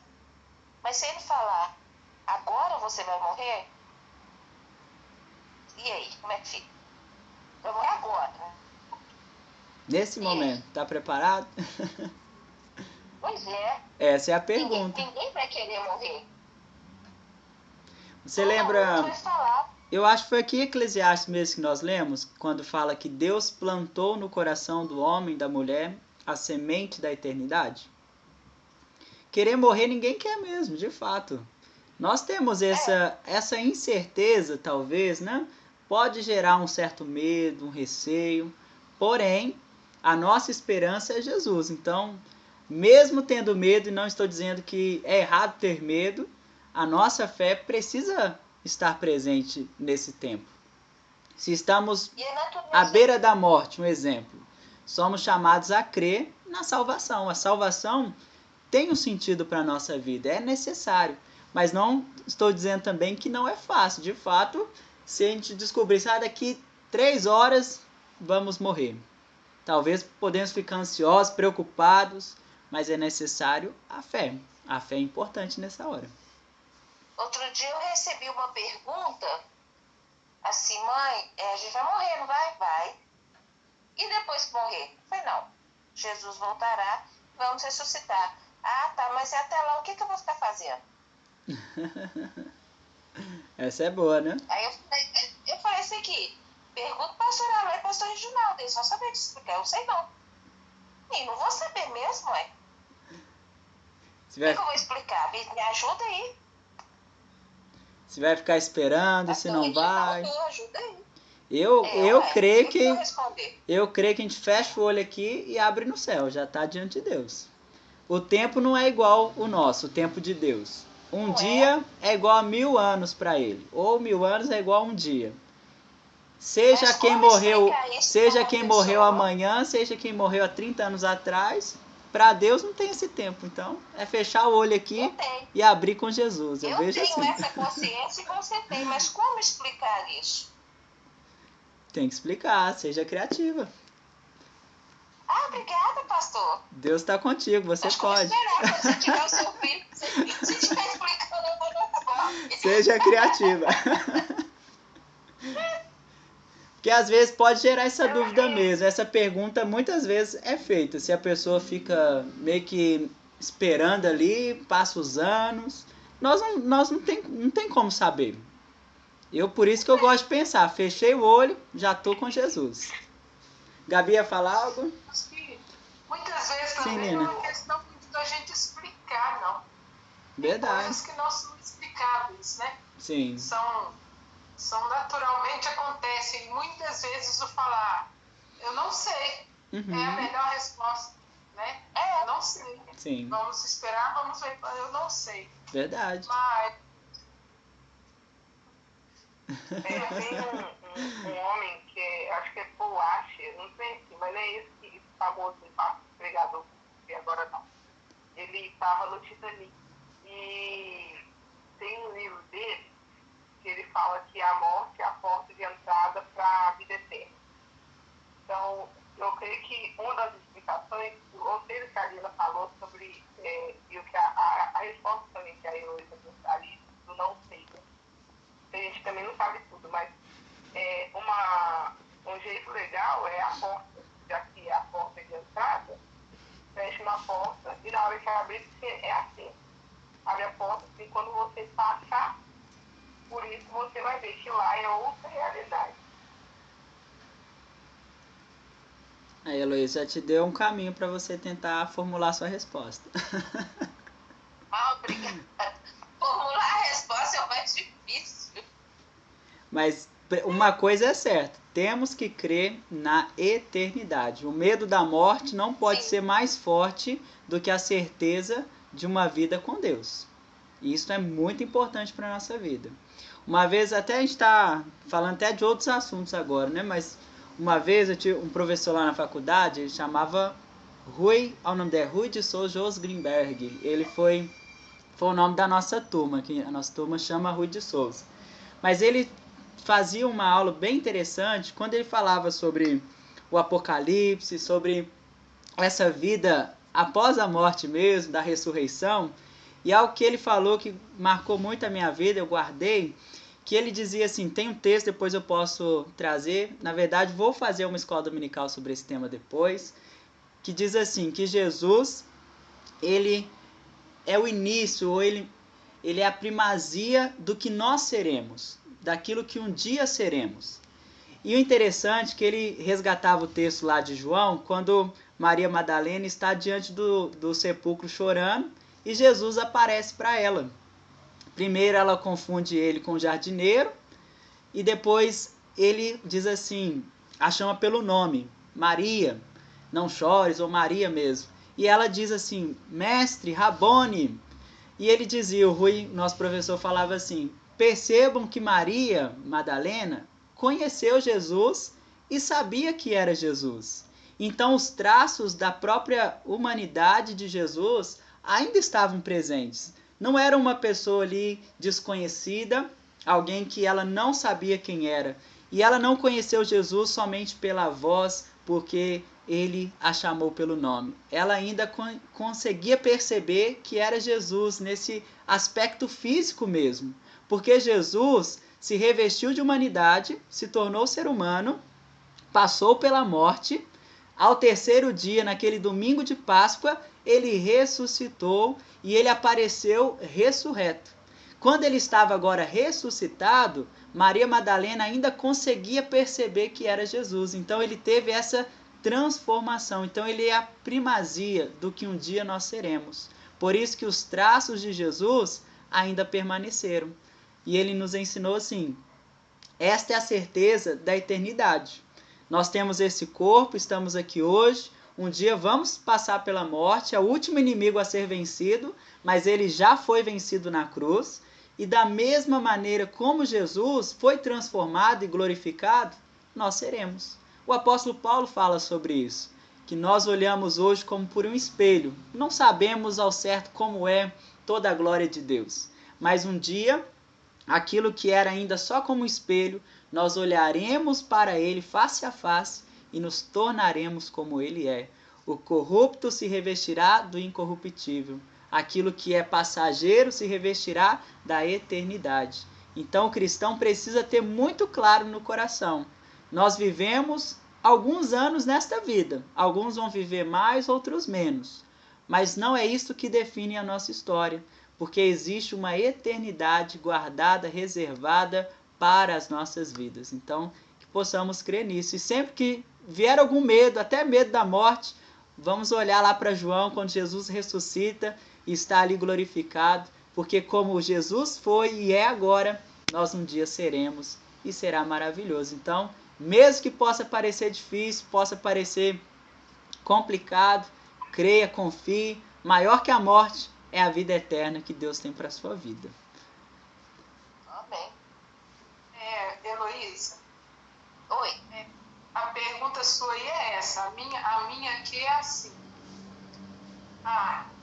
Mas se ele falar, agora você vai morrer, e aí, como é que fica? Vai morrer agora, né? Nesse momento, tá preparado? Pois é. Essa é a pergunta. Ninguém vai querer morrer. Você lembra? Vai falar. Eu acho que foi aqui em Eclesiastes mesmo que nós lemos, quando fala que Deus plantou no coração do homem e da mulher a semente da eternidade. Querer morrer ninguém quer mesmo, de fato. Nós temos essa incerteza, talvez, né? Pode gerar um certo medo, um receio. Porém, a nossa esperança é Jesus. Então, mesmo tendo medo, e não estou dizendo que é errado ter medo, a nossa fé precisa estar presente nesse tempo. Se estamos à beira da morte, um exemplo, somos chamados a crer na salvação. A salvação tem um sentido para a nossa vida, é necessário. Mas não estou dizendo também que não é fácil. De fato, se a gente descobrir, daqui 3 horas vamos morrer. Talvez podemos ficar ansiosos, preocupados, mas é necessário a fé. A fé é importante nessa hora. Outro dia eu recebi uma pergunta, assim, mãe, a gente vai morrer, não vai? Vai. E depois que morrer? Eu falei, não, Jesus voltará, vamos ressuscitar. Ah, tá, mas até lá, o que eu vou ficar fazendo? Essa é boa, né? Aí eu falei assim aqui, pergunta para o pastor Aloy e pastor Reginaldo, eles vão saber te explicar, eu não sei não. E não vou saber mesmo, ué. O que eu vou explicar? Me ajuda aí. Se vai ficar esperando, se não vai. Ajuda aí. Eu creio que a gente fecha o olho aqui e abre no céu, já está diante de Deus. O tempo não é igual o nosso, o tempo de Deus. Um dia é igual a 1000 anos para ele, ou 1000 anos é igual a um dia. Seja quem morreu amanhã, seja quem morreu há 30 anos atrás, para Deus não tem esse tempo. Então, é fechar o olho aqui e abrir com Jesus. Eu vejo tenho assim. Essa consciência e você tem, mas como explicar isso? Tem que explicar, seja criativa. Ah, obrigada, pastor. Deus está contigo, você pode. Quando você tiver o seu filho, se estiver explicando, eu vou no Seja criativa. Porque às vezes pode gerar essa dúvida mesmo. Essa pergunta muitas vezes é feita. Se a pessoa fica meio que esperando ali, passa os anos. Nós não tem como saber. Por isso que eu gosto de pensar. Fechei o olho, já estou com Jesus. Gabi ia falar algo? Muitas vezes também não é uma questão da gente explicar, não. Verdade. Coisas que não são explicáveis, né? Sim. São naturalmente acontecem. Muitas vezes o falar, eu não sei, é a melhor resposta, né? Eu não sei. Sim. Vamos esperar, vamos ver, eu não sei. Verdade. Mas... Tem um homem que acho que é Paul Washer, não sei se, mas é esse que famoso pregador, que agora não. Ele estava no Titanic e tem um livro dele que ele fala que a morte é a porta de entrada para a vida eterna. Então, eu creio que uma das explicações, ou seja, que a Lila falou sobre, e o que a resposta também que a Heloísa gostaria, do não sei, né? A gente também não sabe tudo, mas um jeito legal é a porta, já que é a porta de entrada, fecha uma porta e na hora que abrir é assim. Abre a porta e quando você passar por isso você vai ver que lá é outra realidade. Aí, Heloísa, já te deu um caminho para você tentar formular sua resposta. Obrigada. Formular a resposta é o mais difícil. Mas uma coisa é certa, temos que crer na eternidade. O medo da morte não pode ser mais forte do que a certeza de uma vida com Deus. E isso é muito importante para a nossa vida. Uma vez, até a gente está falando até de outros assuntos agora, né? Mas uma vez eu tive um professor lá na faculdade, ele chamava Rui, o nome dele é Rui de Souza Jos Greenberg. Ele foi o nome da nossa turma, que a nossa turma chama Rui de Souza. Mas ele fazia uma aula bem interessante quando ele falava sobre o Apocalipse, sobre essa vida após a morte mesmo, da ressurreição. E algo que ele falou que marcou muito a minha vida, eu guardei, que ele dizia assim, tem um texto, depois eu posso trazer, na verdade vou fazer uma escola dominical sobre esse tema depois, que diz assim, que Jesus, ele é o início, ou ele é a primazia do que nós seremos, daquilo que um dia seremos. E o interessante é que ele resgatava o texto lá de João, quando Maria Madalena está diante do sepulcro chorando, e Jesus aparece para ela. Primeiro ela confunde ele com o jardineiro, e depois ele diz assim, a chama pelo nome, Maria. não chores, ou Maria mesmo. E ela diz assim, mestre, Rabone. E ele dizia, o Rui, nosso professor, falava assim, percebam que Maria Madalena conheceu Jesus e sabia que era Jesus. Então os traços da própria humanidade de Jesus ainda estavam presentes. Não era uma pessoa ali desconhecida, alguém que ela não sabia quem era. E ela não conheceu Jesus somente pela voz, porque ele a chamou pelo nome. Ela ainda conseguia perceber que era Jesus nesse aspecto físico mesmo. Porque Jesus se revestiu de humanidade, se tornou ser humano, passou pela morte. Ao terceiro dia, naquele domingo de Páscoa, ele ressuscitou e ele apareceu ressurreto. Quando ele estava agora ressuscitado, Maria Madalena ainda conseguia perceber que era Jesus. Então ele teve essa transformação. Então ele é a primazia do que um dia nós seremos. Por isso que os traços de Jesus ainda permaneceram. E ele nos ensinou assim, esta é a certeza da eternidade. Nós temos esse corpo, estamos aqui hoje, um dia vamos passar pela morte, é o último inimigo a ser vencido, mas ele já foi vencido na cruz, e da mesma maneira como Jesus foi transformado e glorificado, nós seremos. O apóstolo Paulo fala sobre isso, que nós olhamos hoje como por um espelho, não sabemos ao certo como é toda a glória de Deus, mas um dia, aquilo que era ainda só como um espelho, nós olharemos para ele face a face e nos tornaremos como ele é. O corrupto se revestirá do incorruptível. Aquilo que é passageiro se revestirá da eternidade. Então o cristão precisa ter muito claro no coração. Nós vivemos alguns anos nesta vida. Alguns vão viver mais, outros menos. Mas não é isso que define a nossa história. Porque existe uma eternidade guardada, reservada para as nossas vidas. Então, que possamos crer nisso. E sempre que vier algum medo, até medo da morte, vamos olhar lá para João, quando Jesus ressuscita e está ali glorificado, porque como Jesus foi e é agora, nós um dia seremos e será maravilhoso. Então, mesmo que possa parecer difícil, possa parecer complicado, creia, confie, maior que a morte é a vida eterna que Deus tem para a sua vida. Amém. Heloísa, Oi. a pergunta sua aí é essa. A minha aqui é assim.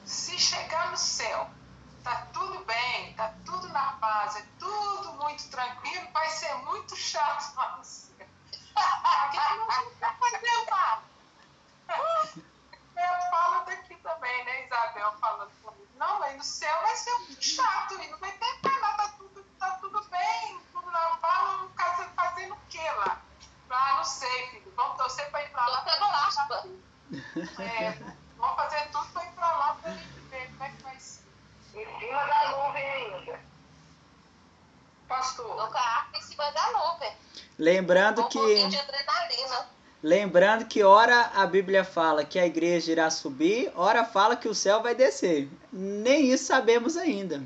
Se chegar no céu, tá tudo bem, tá tudo na paz, é tudo muito tranquilo, vai ser muito chato lá no céu. Aqui não vai fazer mal. Fala daqui também, né, Isabel, falando comigo. Não, mas no céu vai ser muito chato e não vai ter nada, tá tudo bem, tudo na paz, fazendo o que lá? Não sei, filho, vamos torcer para ir para lá. Vamos fazer tudo para ir para lá para a gente ver como é que vai ser. Em cima da nuvem ainda. Pastor. Tocar em cima da nuvem. Lembrando Um pouquinho de adrenalina. Lembrando que ora a Bíblia fala que a igreja irá subir, ora fala que o céu vai descer. Nem isso sabemos ainda.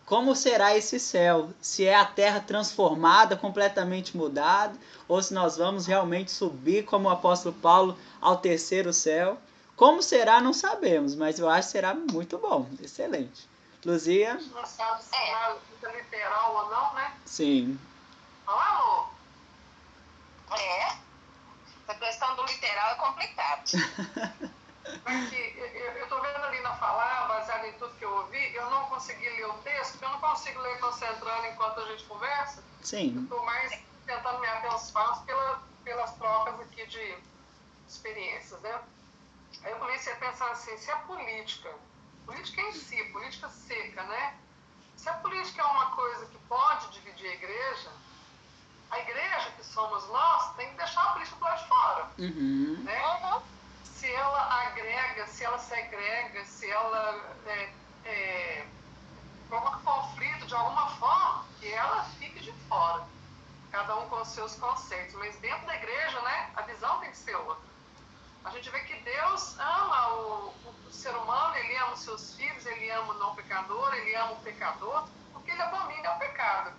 Como será esse céu? Se é a terra transformada, completamente mudada, ou se nós vamos realmente subir, como o apóstolo Paulo, ao terceiro céu. Como será, não sabemos, mas eu acho que será muito bom, excelente. Luzia? Não sabe se é literal ou não, né? Sim. Alô? Essa questão do literal é complicado. Aqui, eu estou vendo ali na palavra, baseado em tudo que eu ouvi, eu não consegui ler o texto, porque eu não consigo ler concentrando enquanto a gente conversa. Sim. Eu estou mais tentando me ater aos fatos pelas trocas aqui de experiências, né? Aí eu comecei a pensar assim, se a política em si, política seca, né? Se a política é uma coisa que pode dividir a igreja que somos nós, tem que deixar a política do lado de fora. Né? Se ela agrega, se ela segrega, se ela provoca conflito de alguma forma, que ela fique de fora. Cada um com os seus conceitos. Mas dentro da igreja, né, a visão tem que ser outra. A gente vê que Deus ama o ser humano, ele ama os seus filhos, ele ama o não pecador, ele ama o pecador, porque ele abomina o pecado.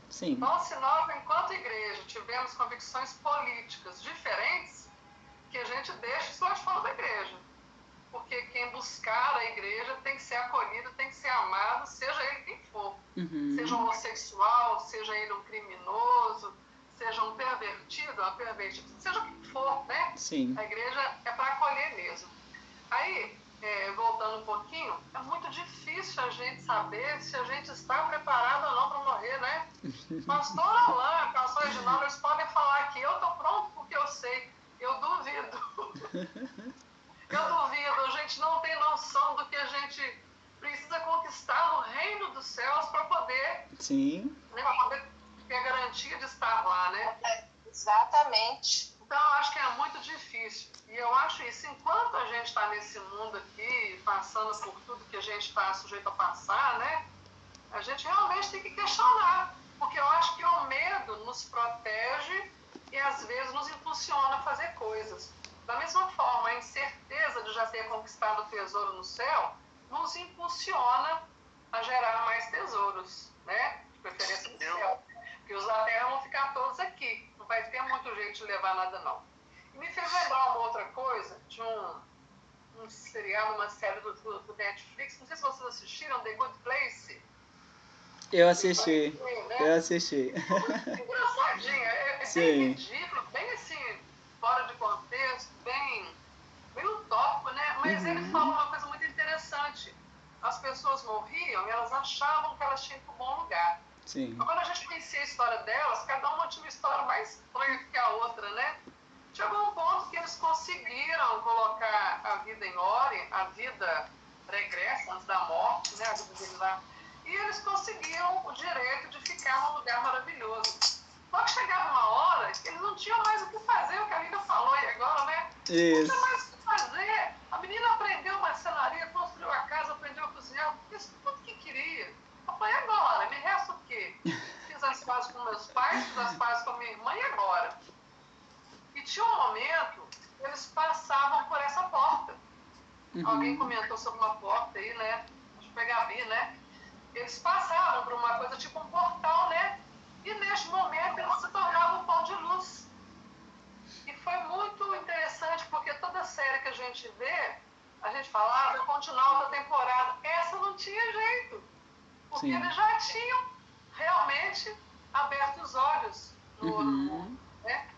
Sim. Então, se nós, enquanto igreja, tivermos convicções políticas diferentes, que a gente deixe isso lá de fora da igreja. Porque quem buscar a igreja tem que ser acolhido, tem que ser amado, seja ele quem for. Seja homossexual, seja ele um criminoso, seja um pervertido, uma pervertida, seja quem for, né? Sim. A igreja é para acolher mesmo. Aí, voltando um pouquinho, é muito difícil a gente saber se a gente está preparado ou não para morrer, né? Pastor Alain, pastor Reginaldo, eles podem falar que eu estou pronto porque eu sei. Eu duvido. Eu duvido, a gente não tem noção do que a gente precisa conquistar no reino dos céus para poder, Sim. Né, para poder ter a garantia de estar lá, né? Exatamente. Então, eu acho que é muito difícil. E eu acho isso, enquanto a gente está nesse mundo aqui, passando por tudo que a gente está sujeito a passar, né? A gente realmente tem que questionar. Porque eu acho que o medo nos protege e, às vezes, nos impulsiona a fazer coisas. Da mesma forma, a incerteza de já ter conquistado o tesouro no céu nos impulsiona a gerar mais tesouros, né? De preferência no céu. Porque os da terra vão ficar todos aqui. Não vai ter muito jeito de levar nada, não. E me fez lembrar uma outra coisa, de um seriado, uma série do Netflix. Não sei se vocês assistiram, The Good Place. Eu assisti. Eu assisti. Engraçadinho. É bem ridículo, bem assim, fora de contexto, bem utópico, né? Mas ele fala uma coisa muito interessante. As pessoas morriam e elas achavam que elas tinham ido para um bom lugar. Sim. Mas quando a gente conhecia a história delas, cada uma tinha uma história mais estranha que a outra, né? Chegou um ponto que eles conseguiram colocar a vida em ordem, a vida pregressa, antes da morte, né? A vida deles lá. E eles conseguiam o direito de ficar num lugar maravilhoso. Só que chegava uma hora que eles não tinham mais o que fazer, o que a Lívia falou aí agora, né? Isso. Não tinha mais o que fazer. A menina aprendeu marcenaria, construiu a casa, aprendeu a cozinhar, fez tudo que queria. Eu falei, agora? Me resta o quê? Fiz as pazes com meus pais, fiz as pazes com a minha irmã, e agora? E tinha um momento que eles passavam por essa porta. Alguém comentou sobre uma porta aí, né? Acho que foi a Gabi, né? Eles passavam por uma coisa tipo um portal, né? E neste momento eles se tornavam um pão de luz. E foi muito interessante, porque toda série que a gente vê, a gente fala, vai continuar outra temporada. Essa não tinha jeito. Porque eles já tinham realmente aberto os olhos no outro mundo, né?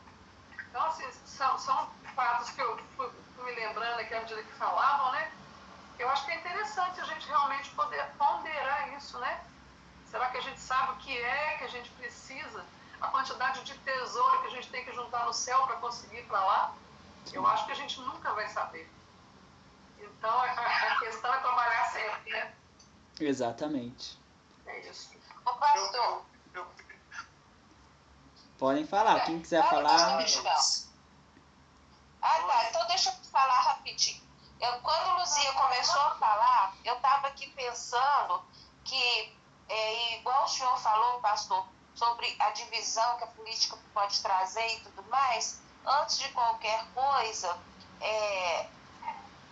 Então, assim, são fatos que eu fui me lembrando aqui à medida que falavam, né? Eu acho que é interessante a gente realmente poder ponderar isso, né? Será que a gente sabe o que é que a gente precisa? A quantidade de tesouro que a gente tem que juntar no céu para conseguir ir para lá? Eu acho que a gente nunca vai saber. Então, a questão é trabalhar sempre, né? Exatamente. É isso. Ô, pastor. Podem falar, quem quiser falar. Tá, então deixa eu falar rapidinho. Quando o Luzia começou a falar, eu estava aqui pensando que, igual o senhor falou, pastor, sobre a divisão que a política pode trazer e tudo mais, antes de qualquer coisa,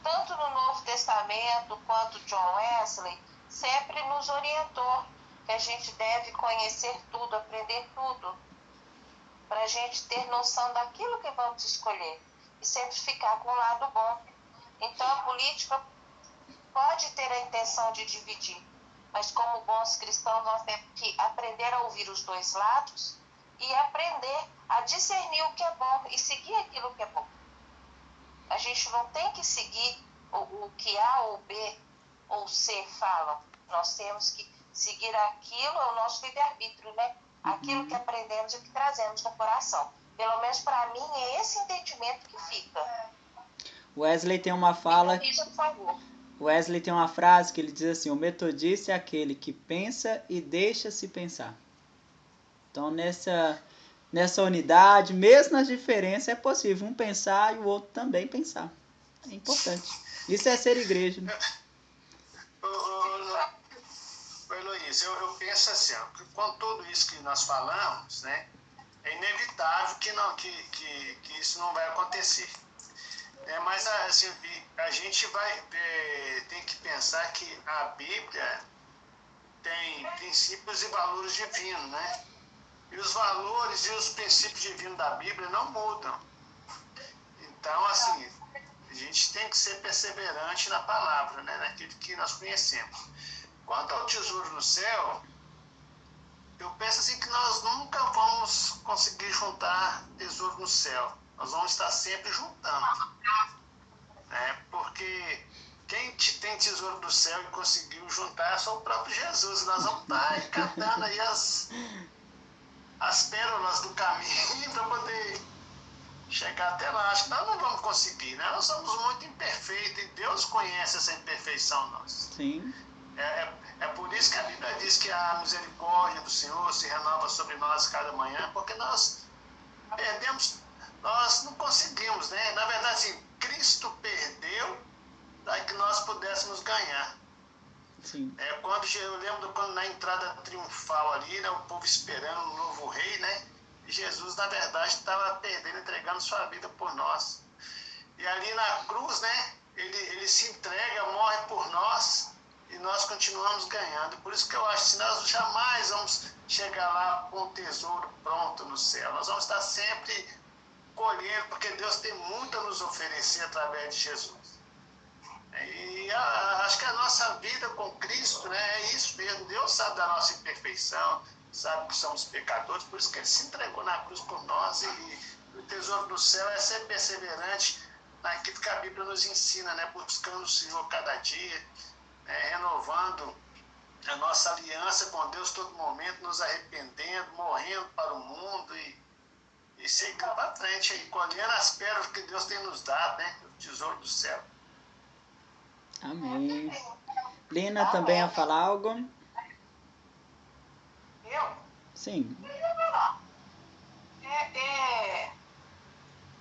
tanto no Novo Testamento quanto John Wesley, sempre nos orientou que a gente deve conhecer tudo, aprender tudo, para a gente ter noção daquilo que vamos escolher e sempre ficar com o lado bom. Então, a política pode ter a intenção de dividir, mas como bons cristãos nós temos que aprender a ouvir os dois lados e aprender a discernir o que é bom e seguir aquilo que é bom. A gente não tem que seguir o que A ou B ou C falam. Nós temos que seguir aquilo, é o nosso livre-arbítrio, né? Aquilo que aprendemos e que trazemos no coração. Pelo menos para mim é esse entendimento que fica. Wesley tem uma fala. Por favor. Wesley tem uma frase que ele diz assim: o metodista é aquele que pensa e deixa-se pensar. Então nessa unidade, mesmo nas diferenças, é possível um pensar e o outro também pensar. É importante. Isso é ser igreja. Né? Heloísa, eu penso assim, ó, que com tudo isso que nós falamos, né, é inevitável que isso não vai acontecer. Mas assim, a gente tem que pensar que a Bíblia tem princípios e valores divinos, né? E os valores e os princípios divinos da Bíblia não mudam. Então, assim, a gente tem que ser perseverante na palavra, né? Naquilo que nós conhecemos. Quanto ao tesouro no céu, eu penso assim que nós nunca vamos conseguir juntar tesouro no céu. Nós vamos estar sempre juntando. Né? Porque quem tem tesouro do céu e conseguiu juntar é só o próprio Jesus. Nós vamos estar catando aí as pérolas do caminho para poder chegar até lá. Acho que nós não vamos conseguir, né? Nós somos muito imperfeitos e Deus conhece essa imperfeição nossa. Sim. É por isso que a Bíblia diz que a misericórdia do Senhor se renova sobre nós cada manhã, porque nós perdemos, nós não conseguimos, né? Na verdade, assim, Cristo perdeu para que nós pudéssemos ganhar. Sim. Eu lembro quando na entrada triunfal ali, né, o povo esperando um novo rei, né? E Jesus, na verdade, estava perdendo, entregando sua vida por nós. E ali na cruz, né, ele se entrega, morre por nós e nós continuamos ganhando. Por isso que eu acho que nós jamais vamos chegar lá com o tesouro pronto no céu. Nós vamos estar sempre colhendo, porque Deus tem muito a nos oferecer através de Jesus. E acho que a nossa vida com Cristo, né, é isso mesmo. Deus sabe da nossa imperfeição, sabe que somos pecadores, por isso que Ele se entregou na cruz por nós. E o tesouro do céu é ser perseverante naquilo que a Bíblia nos ensina, né, buscando o Senhor cada dia, renovando a nossa aliança com Deus todo momento, nos arrependendo, morrendo para o mundo e seguindo para frente, aí, colhendo as pérolas que Deus tem nos dado, né, o tesouro do céu. Amém. Lina também ia falar algo? Eu? Sim.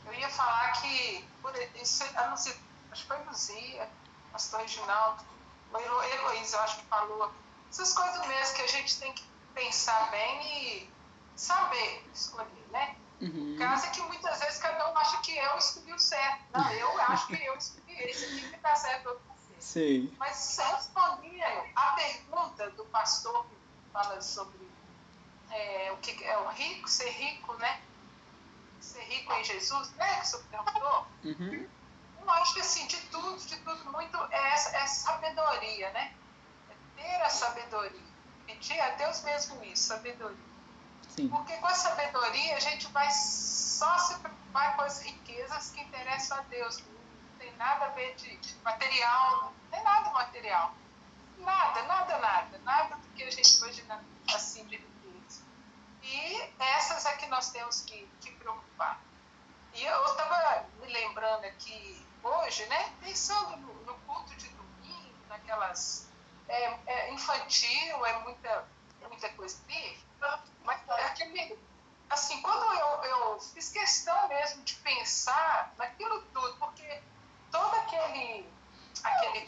Eu ia falar que, isso, eu não sei, acho que foi Luzia, pastor Reginaldo, ou Heloísa, eu acho que falou, essas coisas mesmo que a gente tem que pensar bem e saber escolher, né? Uhum. O caso é que muitas vezes cada um acha que eu escolhi o certo. Não, eu acho que eu escolhi esse aqui que está certo para você. Sim. Mas respondendo a pergunta do pastor que fala sobre o que é o rico, ser rico, né? Ser rico em Jesus, né? Que o senhor perguntou. Uhum. Eu acho que assim, de tudo muito é sabedoria, né? É ter a sabedoria. Pedir a Deus mesmo isso, sabedoria. Sim. Porque com a sabedoria a gente vai só se preocupar com as riquezas que interessam a Deus. Não tem nada a ver de material, não tem nada material. Nada do que a gente imagina assim de riqueza. E essas é que nós temos que preocupar. E eu estava me lembrando aqui hoje, né, pensando no culto de domingo, naquelas infantil, muita coisa ali, mas assim, quando eu fiz questão mesmo de pensar naquilo tudo, porque todo aquele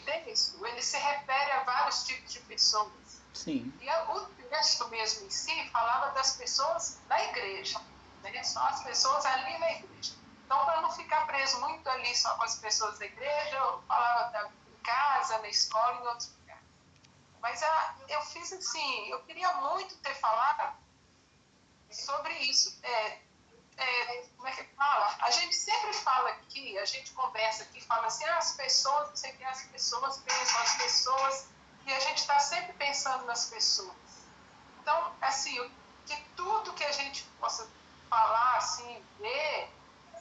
texto, ele se refere a vários tipos de pessoas. Sim. E o texto mesmo em si falava das pessoas da igreja, né? Só as pessoas ali na igreja. Então, para não ficar preso muito ali só com as pessoas da igreja, eu falava em casa, na escola, em outros lugares. Mas eu fiz assim, eu queria muito ter falado sobre isso. Como é que fala? A gente sempre fala aqui, a gente conversa aqui, fala assim, as pessoas, não sei o que, as pessoas pensam, as pessoas, e a gente está sempre pensando nas pessoas. Então, assim, que tudo que a gente possa falar, assim, ver,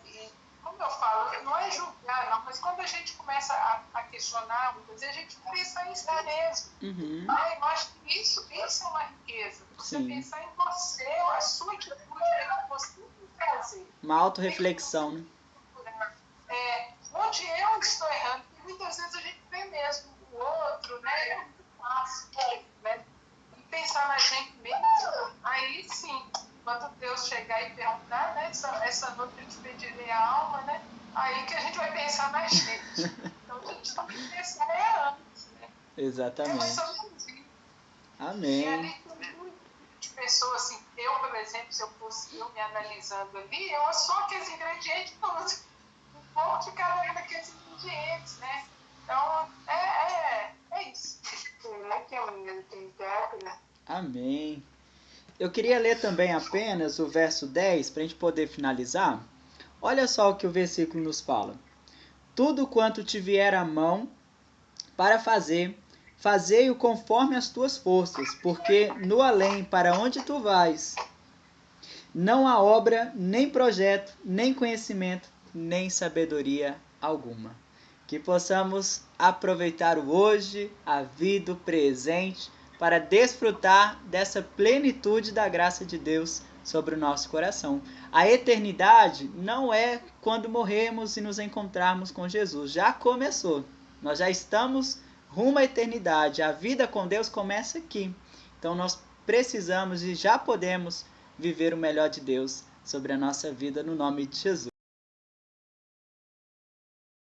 e como eu falo, não é julgar, não, mas quando a gente começa a questionar, muitas vezes a gente pensa em si mesmo. Uhum. Eu acho que isso é uma riqueza. Você Sim. pensar em você, a sua atitude, o que você tem que fazer. Uma autorreflexão, né? Onde eu estou errando, porque muitas vezes a gente vê mesmo o outro, né? É muito fácil, né? E pensar na gente mesmo, aí sim, quando Deus chegar e perguntar, né? Essa noite eu te pedirei a alma, né? Aí que a gente vai pensar na gente. Então a gente tem que pensar antes, né? Exatamente. Mais ou menos isso. Amém. E ali tem muito de pessoas, assim, eu, por exemplo, se eu fosse eu me analisando ali, eu só aqueles ingredientes todos, um pouco de cada um daqueles ingredientes, né? Então, é isso. Amém. Eu queria ler também apenas o verso 10 para a gente poder finalizar. Olha só o que o versículo nos fala. Tudo quanto te vier à mão para fazer, fazei-o conforme as tuas forças, porque no além para onde tu vais, não há obra, nem projeto, nem conhecimento, nem sabedoria alguma. Que possamos aproveitar o hoje, a vida, o presente, para desfrutar dessa plenitude da graça de Deus sobre o nosso coração. A eternidade não é quando morremos e nos encontrarmos com Jesus. Já começou. Nós já estamos rumo à eternidade. A vida com Deus começa aqui. Então nós precisamos e já podemos viver o melhor de Deus sobre a nossa vida no nome de Jesus.